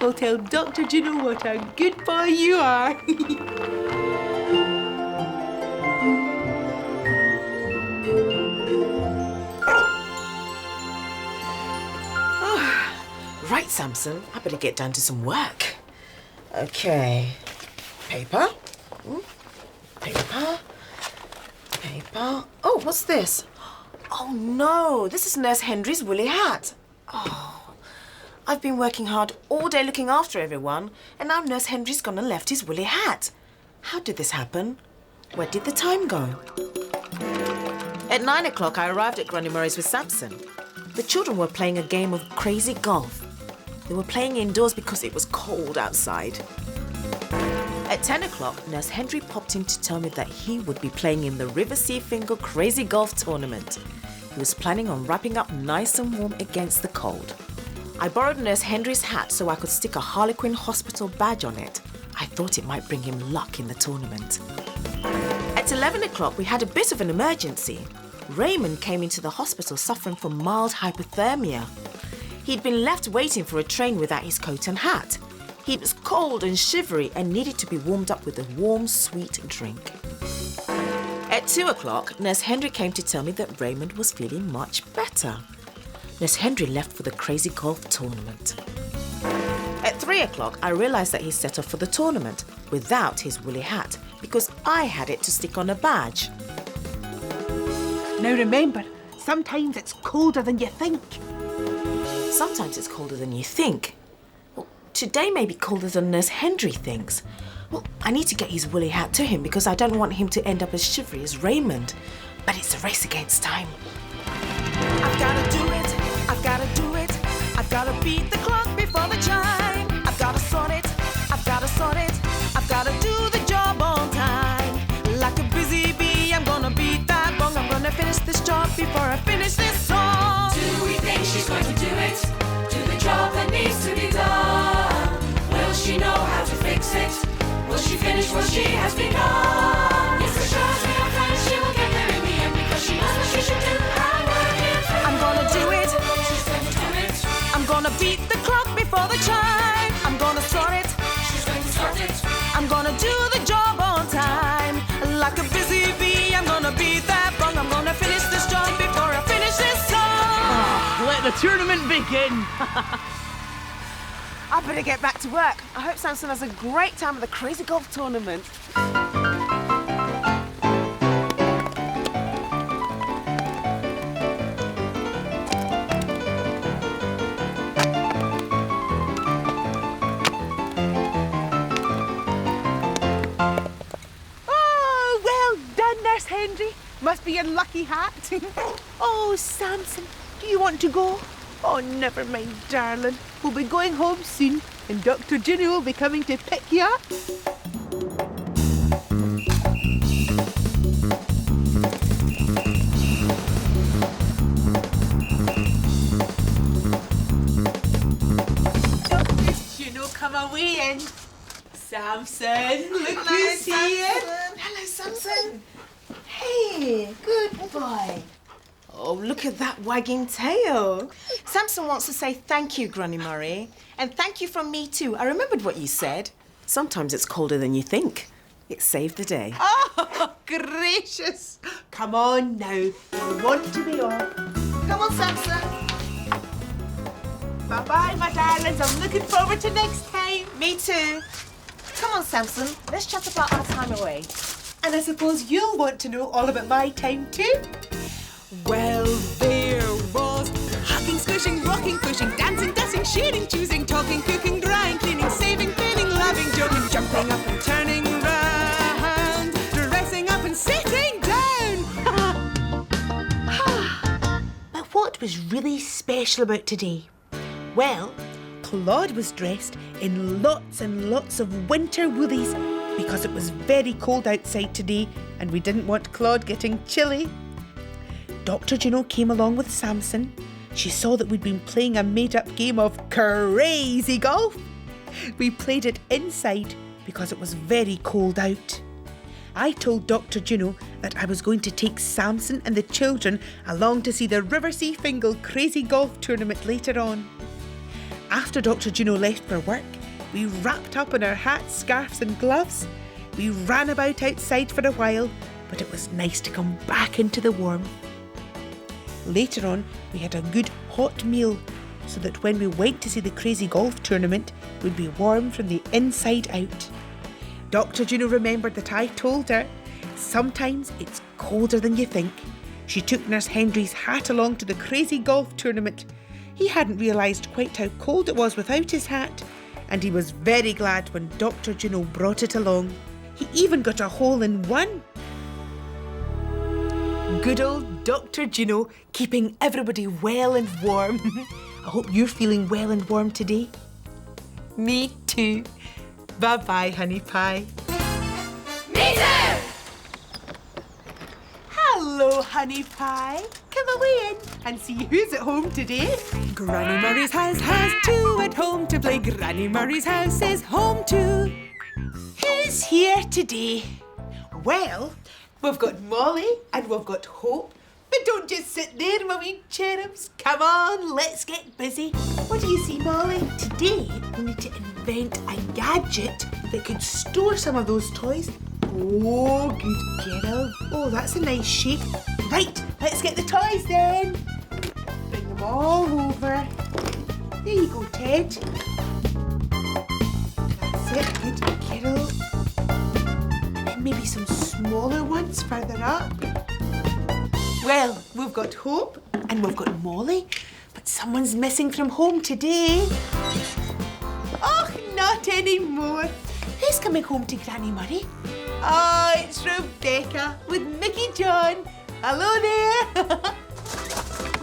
I'll tell Dr. Juno what a good boy you are. Right, Samson, I better get down to some work. Okay. Paper. Paper. Paper. Oh, what's this? Oh, no. This is Nurse Henry's woolly hat. Oh, I've been working hard all day looking after everyone, and now Nurse Henry's gone and left his woolly hat. How did this happen? Where did the time go? At 9 o'clock, I arrived at Granny Murray's with Samson. The children were playing a game of crazy golf. They were playing indoors because it was cold outside. At 10 o'clock, Nurse Henry popped in to tell me that he would be playing in the Riverseafingal Crazy Golf Tournament. He was planning on wrapping up nice and warm against the cold. I borrowed Nurse Henry's hat so I could stick a Harlequin Hospital badge on it. I thought it might bring him luck in the tournament. At 11 o'clock, we had a bit of an emergency. Raymond came into the hospital suffering from mild hypothermia. He'd been left waiting for a train without his coat and hat. He was cold and shivery and needed to be warmed up with a warm, sweet drink. At 2 o'clock, Nurse Henry came to tell me that Raymond was feeling much better. Nurse Henry left for the crazy golf tournament. At 3 o'clock, I realised that he set off for the tournament without his woolly hat because I had it to stick on a badge. Now remember, sometimes it's colder than you think. Sometimes it's colder than you think. Well, today may be colder than Nurse Henry thinks. Well, I need to get his woolly hat to him because I don't want him to end up as shivery as Raymond. But it's a race against time. I've gotta do it, I've gotta do it, I've gotta beat the clock before the chime. I've gotta sort it, I've gotta sort it, I've gotta do the job on time. Like a busy bee, I'm gonna beat that bong. I'm gonna finish this job before I finish this song. Do we think she's going to do it? Do the job that needs to be done? Will she know how to fix it? Will she finish what she has begun? Yes, as sure as we are friends, she will get there in the end because she knows what she should do. Hard working through. I'm gonna do it, She's going to do it. I'm gonna beat the clock before the chime. I'm gonna sort it, She's going to sort it. I'm gonna do the job on time. Like a busy bee, I'm gonna beat that bong. I'm gonna finish this job before I finish this song. Let the tournament begin. I better get back to work. I hope Samson has a great time at the crazy golf tournament. Oh, well done, Nurse Henry. Must be your lucky hat. Oh, Samson, do you want to go? Oh, never mind, darling. We'll be going home soon, and Dr. Juno will be coming to pick you up. Dr. Juno, come away in. Samson, look who's here. Hello, Samson. Hey, good boy. Oh, look at that wagging tail. Samson wants to say thank you, Granny Murray. And thank you from me too. I remembered what you said. Sometimes it's colder than you think. It saved the day. Oh, gracious. Come on now. You want to be off. Come on, Samson. Bye-bye, my darlings. I'm looking forward to next time. Me too. Come on, Samson. Let's chat about our time away. And I suppose you'll want to know all about my time too. Well, there was hugging, squishing, rocking, pushing, dancing, dusting, shading, choosing, talking, cooking, drying, cleaning, saving, cleaning, loving, joking, jumping up and turning round, dressing up and sitting down. But what was really special about today? Well, Claude was dressed in lots and lots of winter woolies because it was very cold outside today and we didn't want Claude getting chilly. Dr. Juno came along with Samson. She saw that we'd been playing a made-up game of crazy golf. We played it inside because it was very cold out. I told Dr. Juno that I was going to take Samson and the children along to see the Riverseafingal crazy golf tournament later on. After Dr. Juno left for work, we wrapped up in our hats, scarves and gloves. We ran about outside for a while, but it was nice to come back into the warmth. Later on, we had a good hot meal so that when we went to see the crazy golf tournament, we'd be warm from the inside out. Dr. Juno remembered that I told her, sometimes it's colder than you think. She took Nurse Hendry's hat along to the crazy golf tournament. He hadn't realised quite how cold it was without his hat, and he was very glad when Dr. Juno brought it along. He even got a hole in one. Good old Dr. Juno, keeping everybody well and warm. I hope you're feeling well and warm today. Me too. Bye-bye, honey pie. Me too! Hello, honey pie. Come away in and see who's at home today. Granny Murray's house has two at home to play. Granny Murray's house is home too. Who's here today? Well, we've got Molly and we've got Hope. But don't just sit there, my wee cherubs. Come on, let's get busy. What do you see, Molly? Today, we need to invent a gadget that could store some of those toys. Oh, good girl. Oh, that's a nice shape. Right, let's get the toys then. Bring them all over. There you go, Ted. That's it, good girl. And then maybe some smaller ones further up. Well, we've got Hope and we've got Molly, but someone's missing from home today. Oh, not anymore. Who's coming home to Granny Murray? Oh, it's Rebecca with Mickey John. Hello there.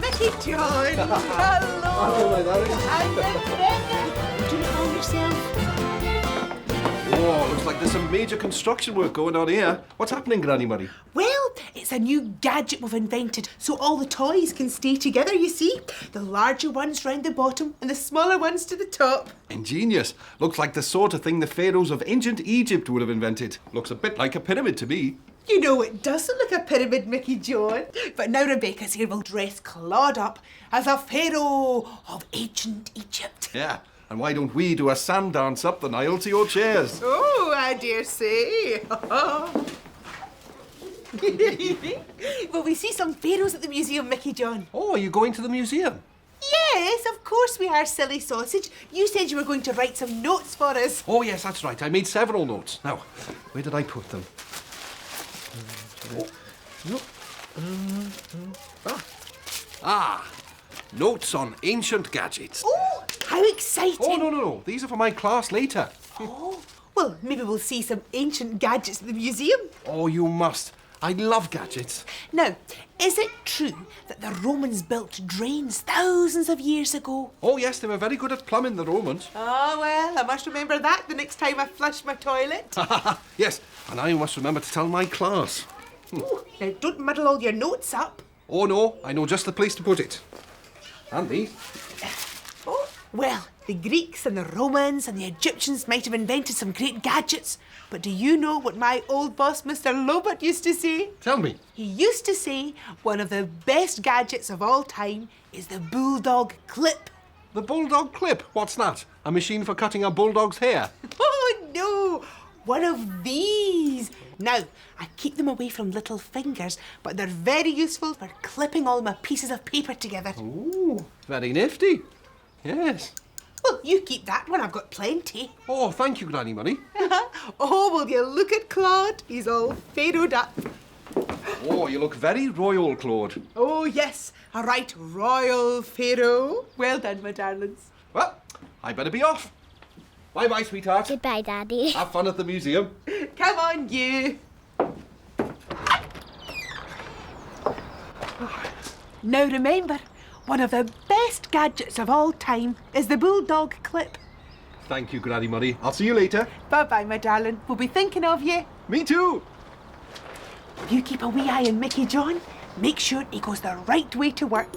Mickey John. Hello. And Rebecca. Do you call yourself? Oh, looks like there's some major construction work going on here. What's happening, Granny Murray? Well, it's a new gadget we've invented so all the toys can stay together, you see. The larger ones round the bottom and the smaller ones to the top. Ingenious. Looks like the sort of thing the pharaohs of ancient Egypt would have invented. Looks a bit like a pyramid to me. You know, it doesn't look a pyramid, Mickey John. But now Rebecca's here, we'll dress Claude up as a pharaoh of ancient Egypt. Yeah. And why don't we do a sand dance up the Nile to your chairs? Oh, I dare say. Will we see some pharaohs at the museum, Mickey John? Oh, are you going to the museum? Yes, of course we are, silly sausage. You said you were going to write some notes for us. Oh, yes, that's right. I made several notes. Now, where did I put them? Notes on ancient gadgets. Oh, how exciting. Oh, no. These are for my class later. Oh, well, maybe we'll see some ancient gadgets at the museum. Oh, you must. I love gadgets. Now, is it true that the Romans built drains thousands of years ago? Oh, yes, they were very good at plumbing, the Romans. Oh, well, I must remember that the next time I flush my toilet. Yes, and I must remember to tell my class. Ooh, now, don't muddle all your notes up. Oh, no, I know just the place to put it. And these. Oh, well, the Greeks and the Romans and the Egyptians might have invented some great gadgets, but do you know what my old boss, Mr. Lobot, used to say? Tell me. He used to say one of the best gadgets of all time is the bulldog clip. The bulldog clip? What's that? A machine for cutting a bulldog's hair? Oh, no! One of these. Now, I keep them away from little fingers, but they're very useful for clipping all my pieces of paper together. Ooh, very nifty. Yes. Well, you keep that one. I've got plenty. Oh, thank you, Granny Murray. Oh, will you look at Claude? He's all pharaohed up. Oh, you look very royal, Claude. Oh, yes. A right royal pharaoh. Well done, my darlings. Well, I better be off. Bye-bye, sweetheart. Goodbye, Daddy. Have fun at the museum. Come on, you. Now remember, one of the best gadgets of all time is the bulldog clip. Thank you, Granny Murray. I'll see you later. Bye-bye, my darling. We'll be thinking of you. Me too. You keep a wee eye on Mickey John. Make sure he goes the right way to work.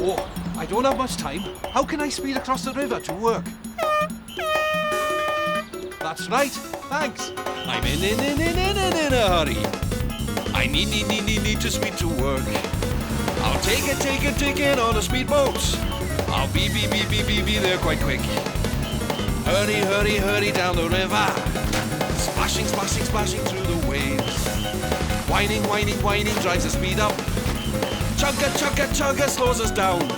Oh, I don't have much time. How can I speed across the river to work? That's right. Thanks. I'm in a hurry. I need to speed to work. I'll take it on a speedboat. I'll be there quite quick. Hurry down the river. Splashing through the waves. Whining drives the speed up. Chugga slows us down.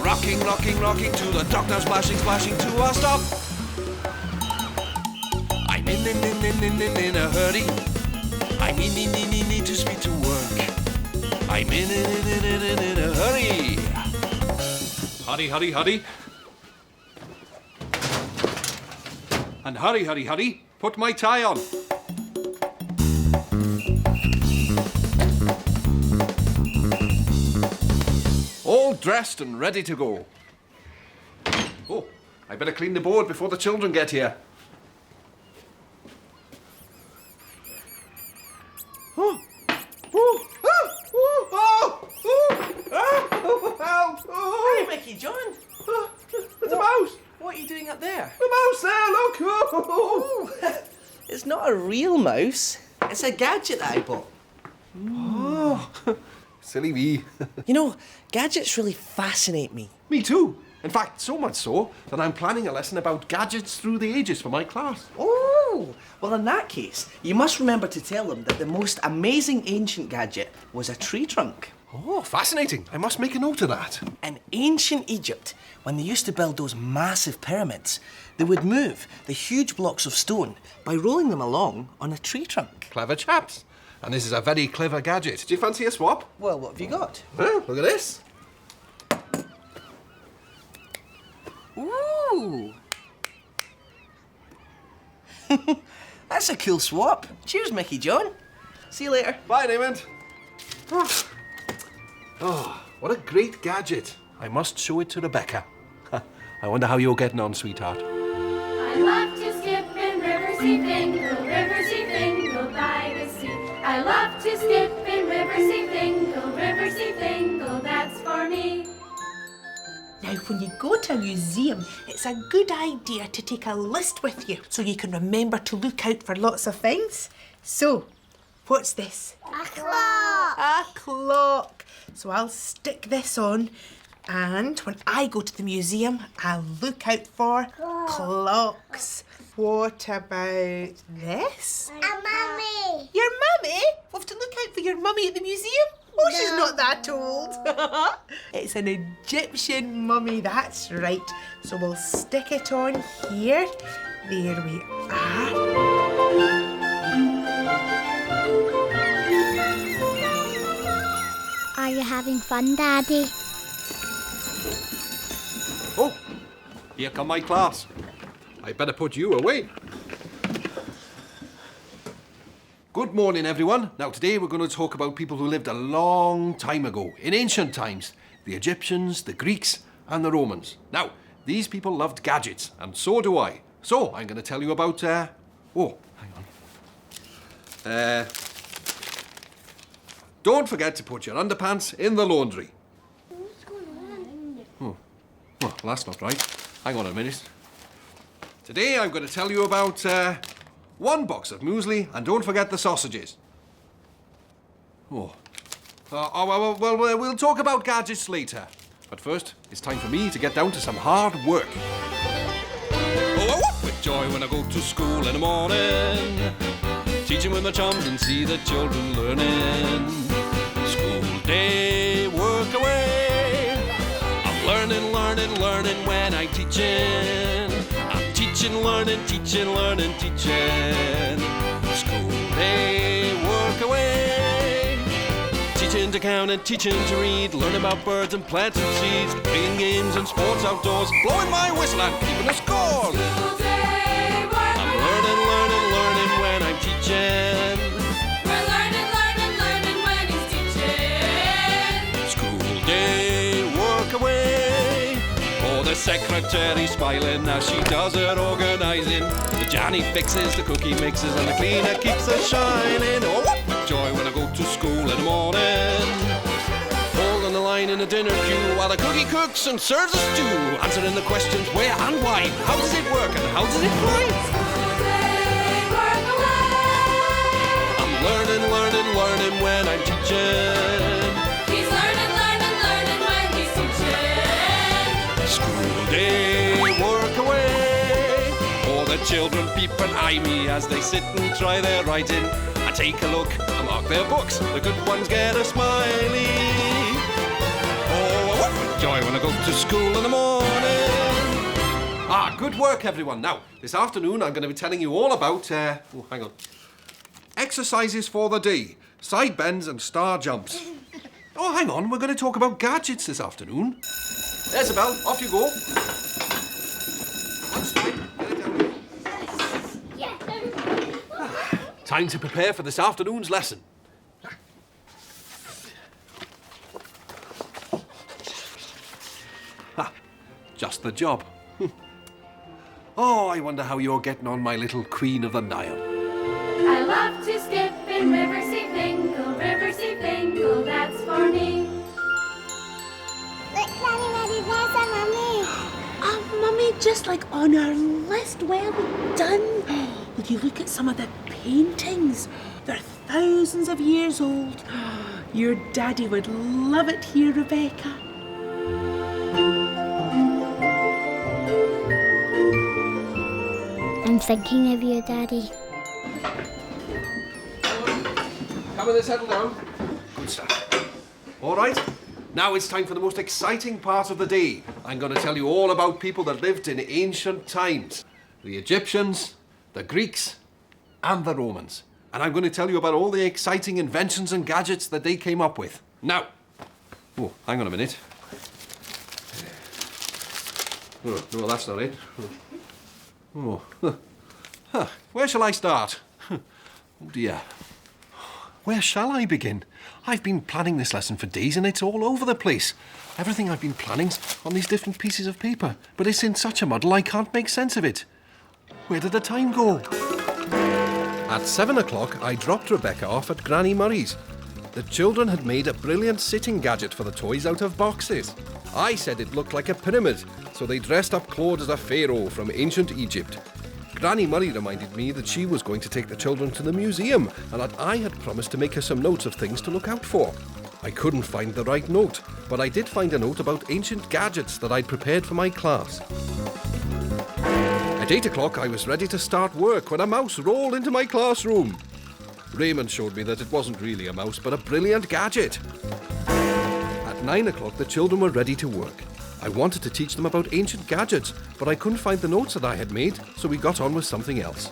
Rocking to the dock now, splashing to our stop. I'm in a hurry. I need to speed to work. I'm in a hurry. Hurry. And hurry. Put my tie on. All dressed and ready to go. Oh, I better clean the board before the children get here. Hi, Mickey, John. There's a mouse. What are you doing up there? The mouse there, look. Oh, it's not a real mouse. It's a gadget that I bought. Oh, silly me. You know, gadgets really fascinate me. Me too. In fact, so much so that I'm planning a lesson about gadgets through the ages for my class. Oh, well, in that case, you must remember to tell them that the most amazing ancient gadget was a tree trunk. Oh, fascinating. I must make a note of that. In ancient Egypt, when they used to build those massive pyramids, they would move the huge blocks of stone by rolling them along on a tree trunk. Clever chaps. And this is a very clever gadget. Do you fancy a swap? Well, what have you got? Look at this. Ooh! That's a cool swap. Cheers, Mickey John. See you later. Bye, Raymond. Oh, what a great gadget. I must show it to Rebecca. I wonder how you're getting on, sweetheart. I love to skip in Riverseafingal by the sea. I love to skip in Riverseafingal, that's for me. Now, when you go to a museum, it's a good idea to take a list with you so you can remember to look out for lots of things. So, what's this? A clock. A clock. So I'll stick this on, and when I go to the museum, I'll look out for clocks. What about this? A mummy. Your mummy? We'll have to look out for your mummy at the museum? Oh, she's not that old. It's an Egyptian mummy, that's right. So we'll stick it on here. There we are. Are you having fun, Daddy? Oh, here come my class. I better put you away. Good morning, everyone. Now, today we're going to talk about people who lived a long time ago, in ancient times. The Egyptians, the Greeks, and the Romans. Now, these people loved gadgets, and so do I. So, I'm going to tell you about, oh, hang on. Don't forget to put your underpants in the laundry. Oh, well, that's not right. Hang on a minute. Today I'm going to tell you about one box of muesli, and don't forget the sausages. Well, we'll talk about gadgets later. But first, it's time for me to get down to some hard work. Oh, I whoop with joy when I go to school in the morning. Teaching with my chums and see the children learning. School day, work away. I'm learning when I'm teaching. I'm teaching, learning. School day, work away. Teaching to count and teaching to read. Learn about birds and plants and seeds. Playing games and sports outdoors. Blowing my whistle and keeping the score. School day, work I'm away. learning when I'm teaching. We're learning when he's teaching. School day, work away. Oh, the secretary's smiling as she does her organising. The Johnny fixes, the cookie mixes, and the cleaner keeps us shining. Oh, what with joy when I go to school in the morning. Holding the line in the dinner queue while the cookie cooks and serves a stew. Answering the questions where and why. How does it work and how does it fly? him when I'm teaching. He's learning when he's teaching. School day, work away. All the children peep and eye me as they sit and try their writing. I take a look, I mark their books. The good ones get a smiley. Oh, what joy when I go to school in the morning. Good work, everyone. Now, this afternoon I'm going to be telling you all about, exercises for the day, side bends and star jumps. Oh, hang on, we're going to talk about gadgets this afternoon. There's a bell, off you go. Time to prepare for this afternoon's lesson. Just the job. Oh, I wonder how you're getting on, my little queen of the Nile. I love to skip in Riverseafingal, that's for me. Look, Granny Mary, there's a mummy. Mummy, just like on our list. Well done. Would you look at some of the paintings? They're thousands of years old. Your daddy would love it here, Rebecca. I'm thinking of you, Daddy. Come and settle down. Good stuff. All right, now it's time for the most exciting part of the day. I'm going to tell you all about people that lived in ancient times. The Egyptians, the Greeks, and the Romans. And I'm going to tell you about all the exciting inventions and gadgets that they came up with. Now, oh, hang on a minute. Oh, no, that's not it. Oh, where shall I start? Oh dear. Where shall I begin? I've been planning this lesson for days and it's all over the place. Everything I've been planning's on these different pieces of paper, but it's in such a muddle I can't make sense of it. Where did the time go? At 7 o'clock, I dropped Rebecca off at Granny Murray's. The children had made a brilliant sitting gadget for the toys out of boxes. I said it looked like a pyramid, so they dressed up Claude as a pharaoh from ancient Egypt. Granny Murray reminded me that she was going to take the children to the museum and that I had promised to make her some notes of things to look out for. I couldn't find the right note, but I did find a note about ancient gadgets that I'd prepared for my class. At 8 o'clock, I was ready to start work when a mouse rolled into my classroom. Raymond showed me that it wasn't really a mouse, but a brilliant gadget. At 9 o'clock, the children were ready to work. I wanted to teach them about ancient gadgets, but I couldn't find the notes that I had made, so we got on with something else.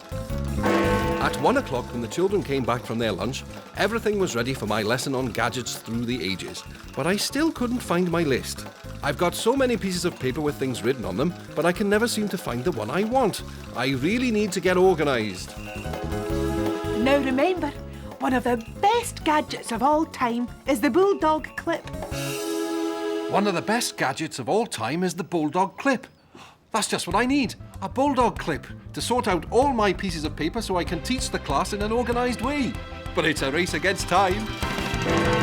At 1 o'clock, when the children came back from their lunch, everything was ready for my lesson on gadgets through the ages, but I still couldn't find my list. I've got so many pieces of paper with things written on them, but I can never seem to find the one I want. I really need to get organised. Now remember, one of the best gadgets of all time is the bulldog clip. One of the best gadgets of all time is the bulldog clip. That's just what I need, a bulldog clip, to sort out all my pieces of paper so I can teach the class in an organised way. But it's a race against time.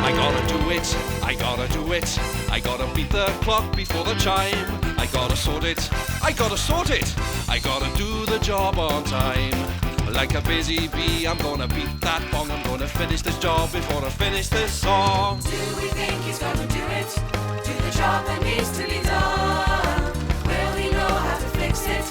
I gotta do it, I gotta do it, I gotta beat the clock before the chime. I gotta sort it, I gotta sort it, I gotta do the job on time. Like a busy bee, I'm gonna beat that bong, I'm gonna finish this job before I finish this song. Do we think he's gonna do it? Do the job that needs to be done? Will he know how to fix it?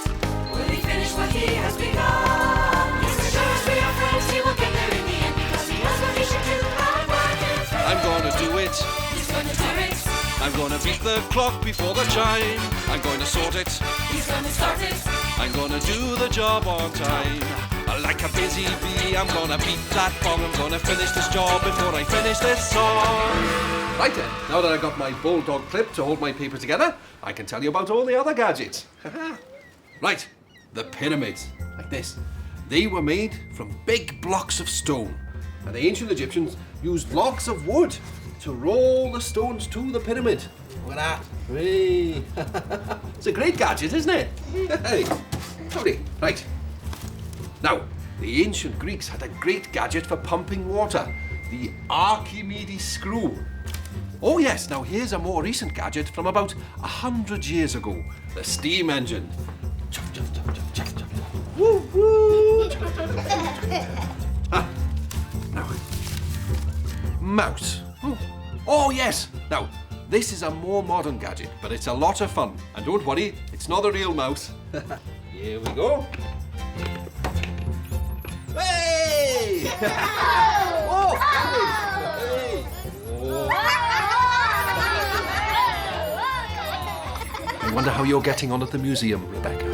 Will he finish what he has begun? Yes, as sure as we are friends, he will get there in the end because he knows what he should do and working through. I'm gonna do it, He's gonna do it. I'm gonna beat the clock before the chime. I'm going to sort it, He's gonna start it. I'm gonna do the job on time. Like a busy bee, I'm gonna beat that bong. I'm gonna finish this job before I finish this song. Right then, now that I've got my bulldog clip to hold my paper together, I can tell you about all the other gadgets. Right, the pyramids, like this. They were made from big blocks of stone. And the ancient Egyptians used blocks of wood to roll the stones to the pyramid. Look at that. Hey. It's a great gadget, isn't it? Hey, lovely. Right. Now, the ancient Greeks had a great gadget for pumping water, the Archimedes screw. Oh yes, now here's a more recent gadget from about 100 years ago, the steam engine. Woo woo! Now, mouse. Oh, yes. Now, this is a more modern gadget, but it's a lot of fun. And don't worry, it's not a real mouse. Here we go. Hey! Oh! Hey! Oh. I wonder how you're getting on at the museum, Rebecca.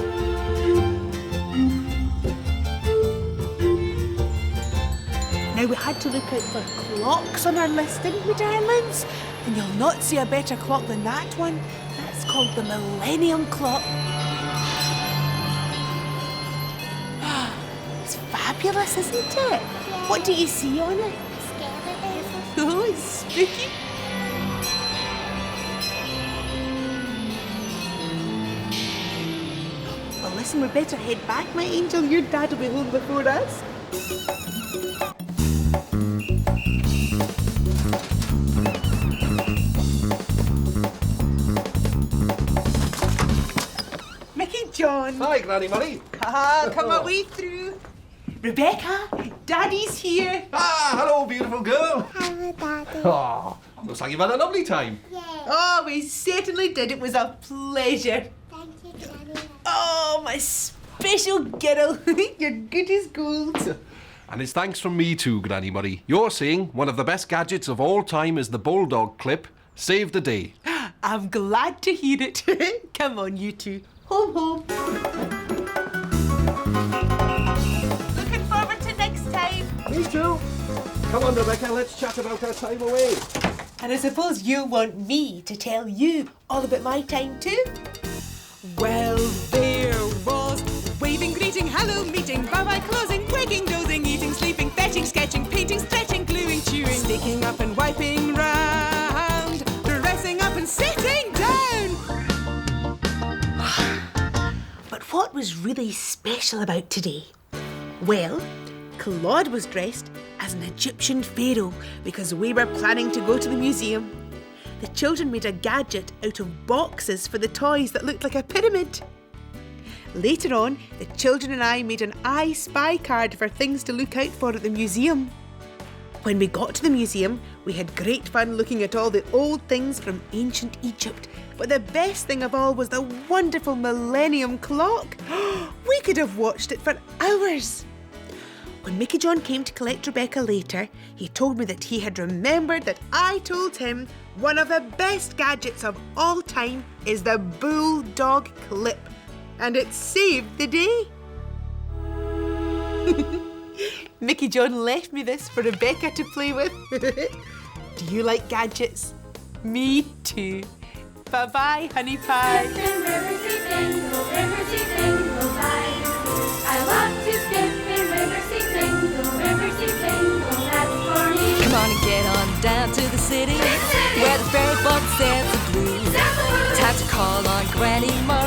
Now, we had to look out for clocks on our list, didn't we, darlings? And you'll not see a better clock than that one. That's called the Millennium Clock. It's fabulous, isn't it? What do you see on it? Oh, it's spooky. Well, listen, we better head back, my angel. Your dad will be home before us. Mickey John. Hi, Granny Murray. Come away through. Rebecca, Daddy's here. Hello, beautiful girl. Hello, Daddy. Oh, looks like you've had a lovely time. Yeah. Oh, we certainly did. It was a pleasure. Thank you, Daddy. Oh, my special girl. You're good as gold. And it's thanks from me too, Granny Murray. You're saying one of the best gadgets of all time is the Bulldog clip. Save the day. I'm glad to hear it. Come on, you two. Home, home. Looking forward to next time. Me too. Come on, Rebecca, let's chat about our time away. And I suppose you want me to tell you all about my time too? Well, there was waving, greeting, hello, meeting, bye-bye, closing, waking, dozing, eating, sleeping, fetching, sketching, painting, stretching, gluing, chewing, sticking up and wiping round, dressing up and sitting down. But what was really special about today? Well, Claude was dressed as an Egyptian pharaoh because we were planning to go to the museum. The children made a gadget out of boxes for the toys that looked like a pyramid. Later on, the children and I made an I Spy card for things to look out for at the museum. When we got to the museum, we had great fun looking at all the old things from ancient Egypt. But the best thing of all was the wonderful Millennium Clock. We could have watched it for hours. When Mickey John came to collect Rebecca later, he told me that he had remembered that I told him one of the best gadgets of all time is the Bulldog clip. And it saved the day. Mickey John left me this for Rebecca to play with. Do you like gadgets? Me too. Bye-bye, honey pie. Riverseafingal, Riverseafingal, bye. I love to skip in Riverseafingal, that's for me. Come on and get on down to the city, where the ferry boat sails the blue. Time to call on Granny Murray.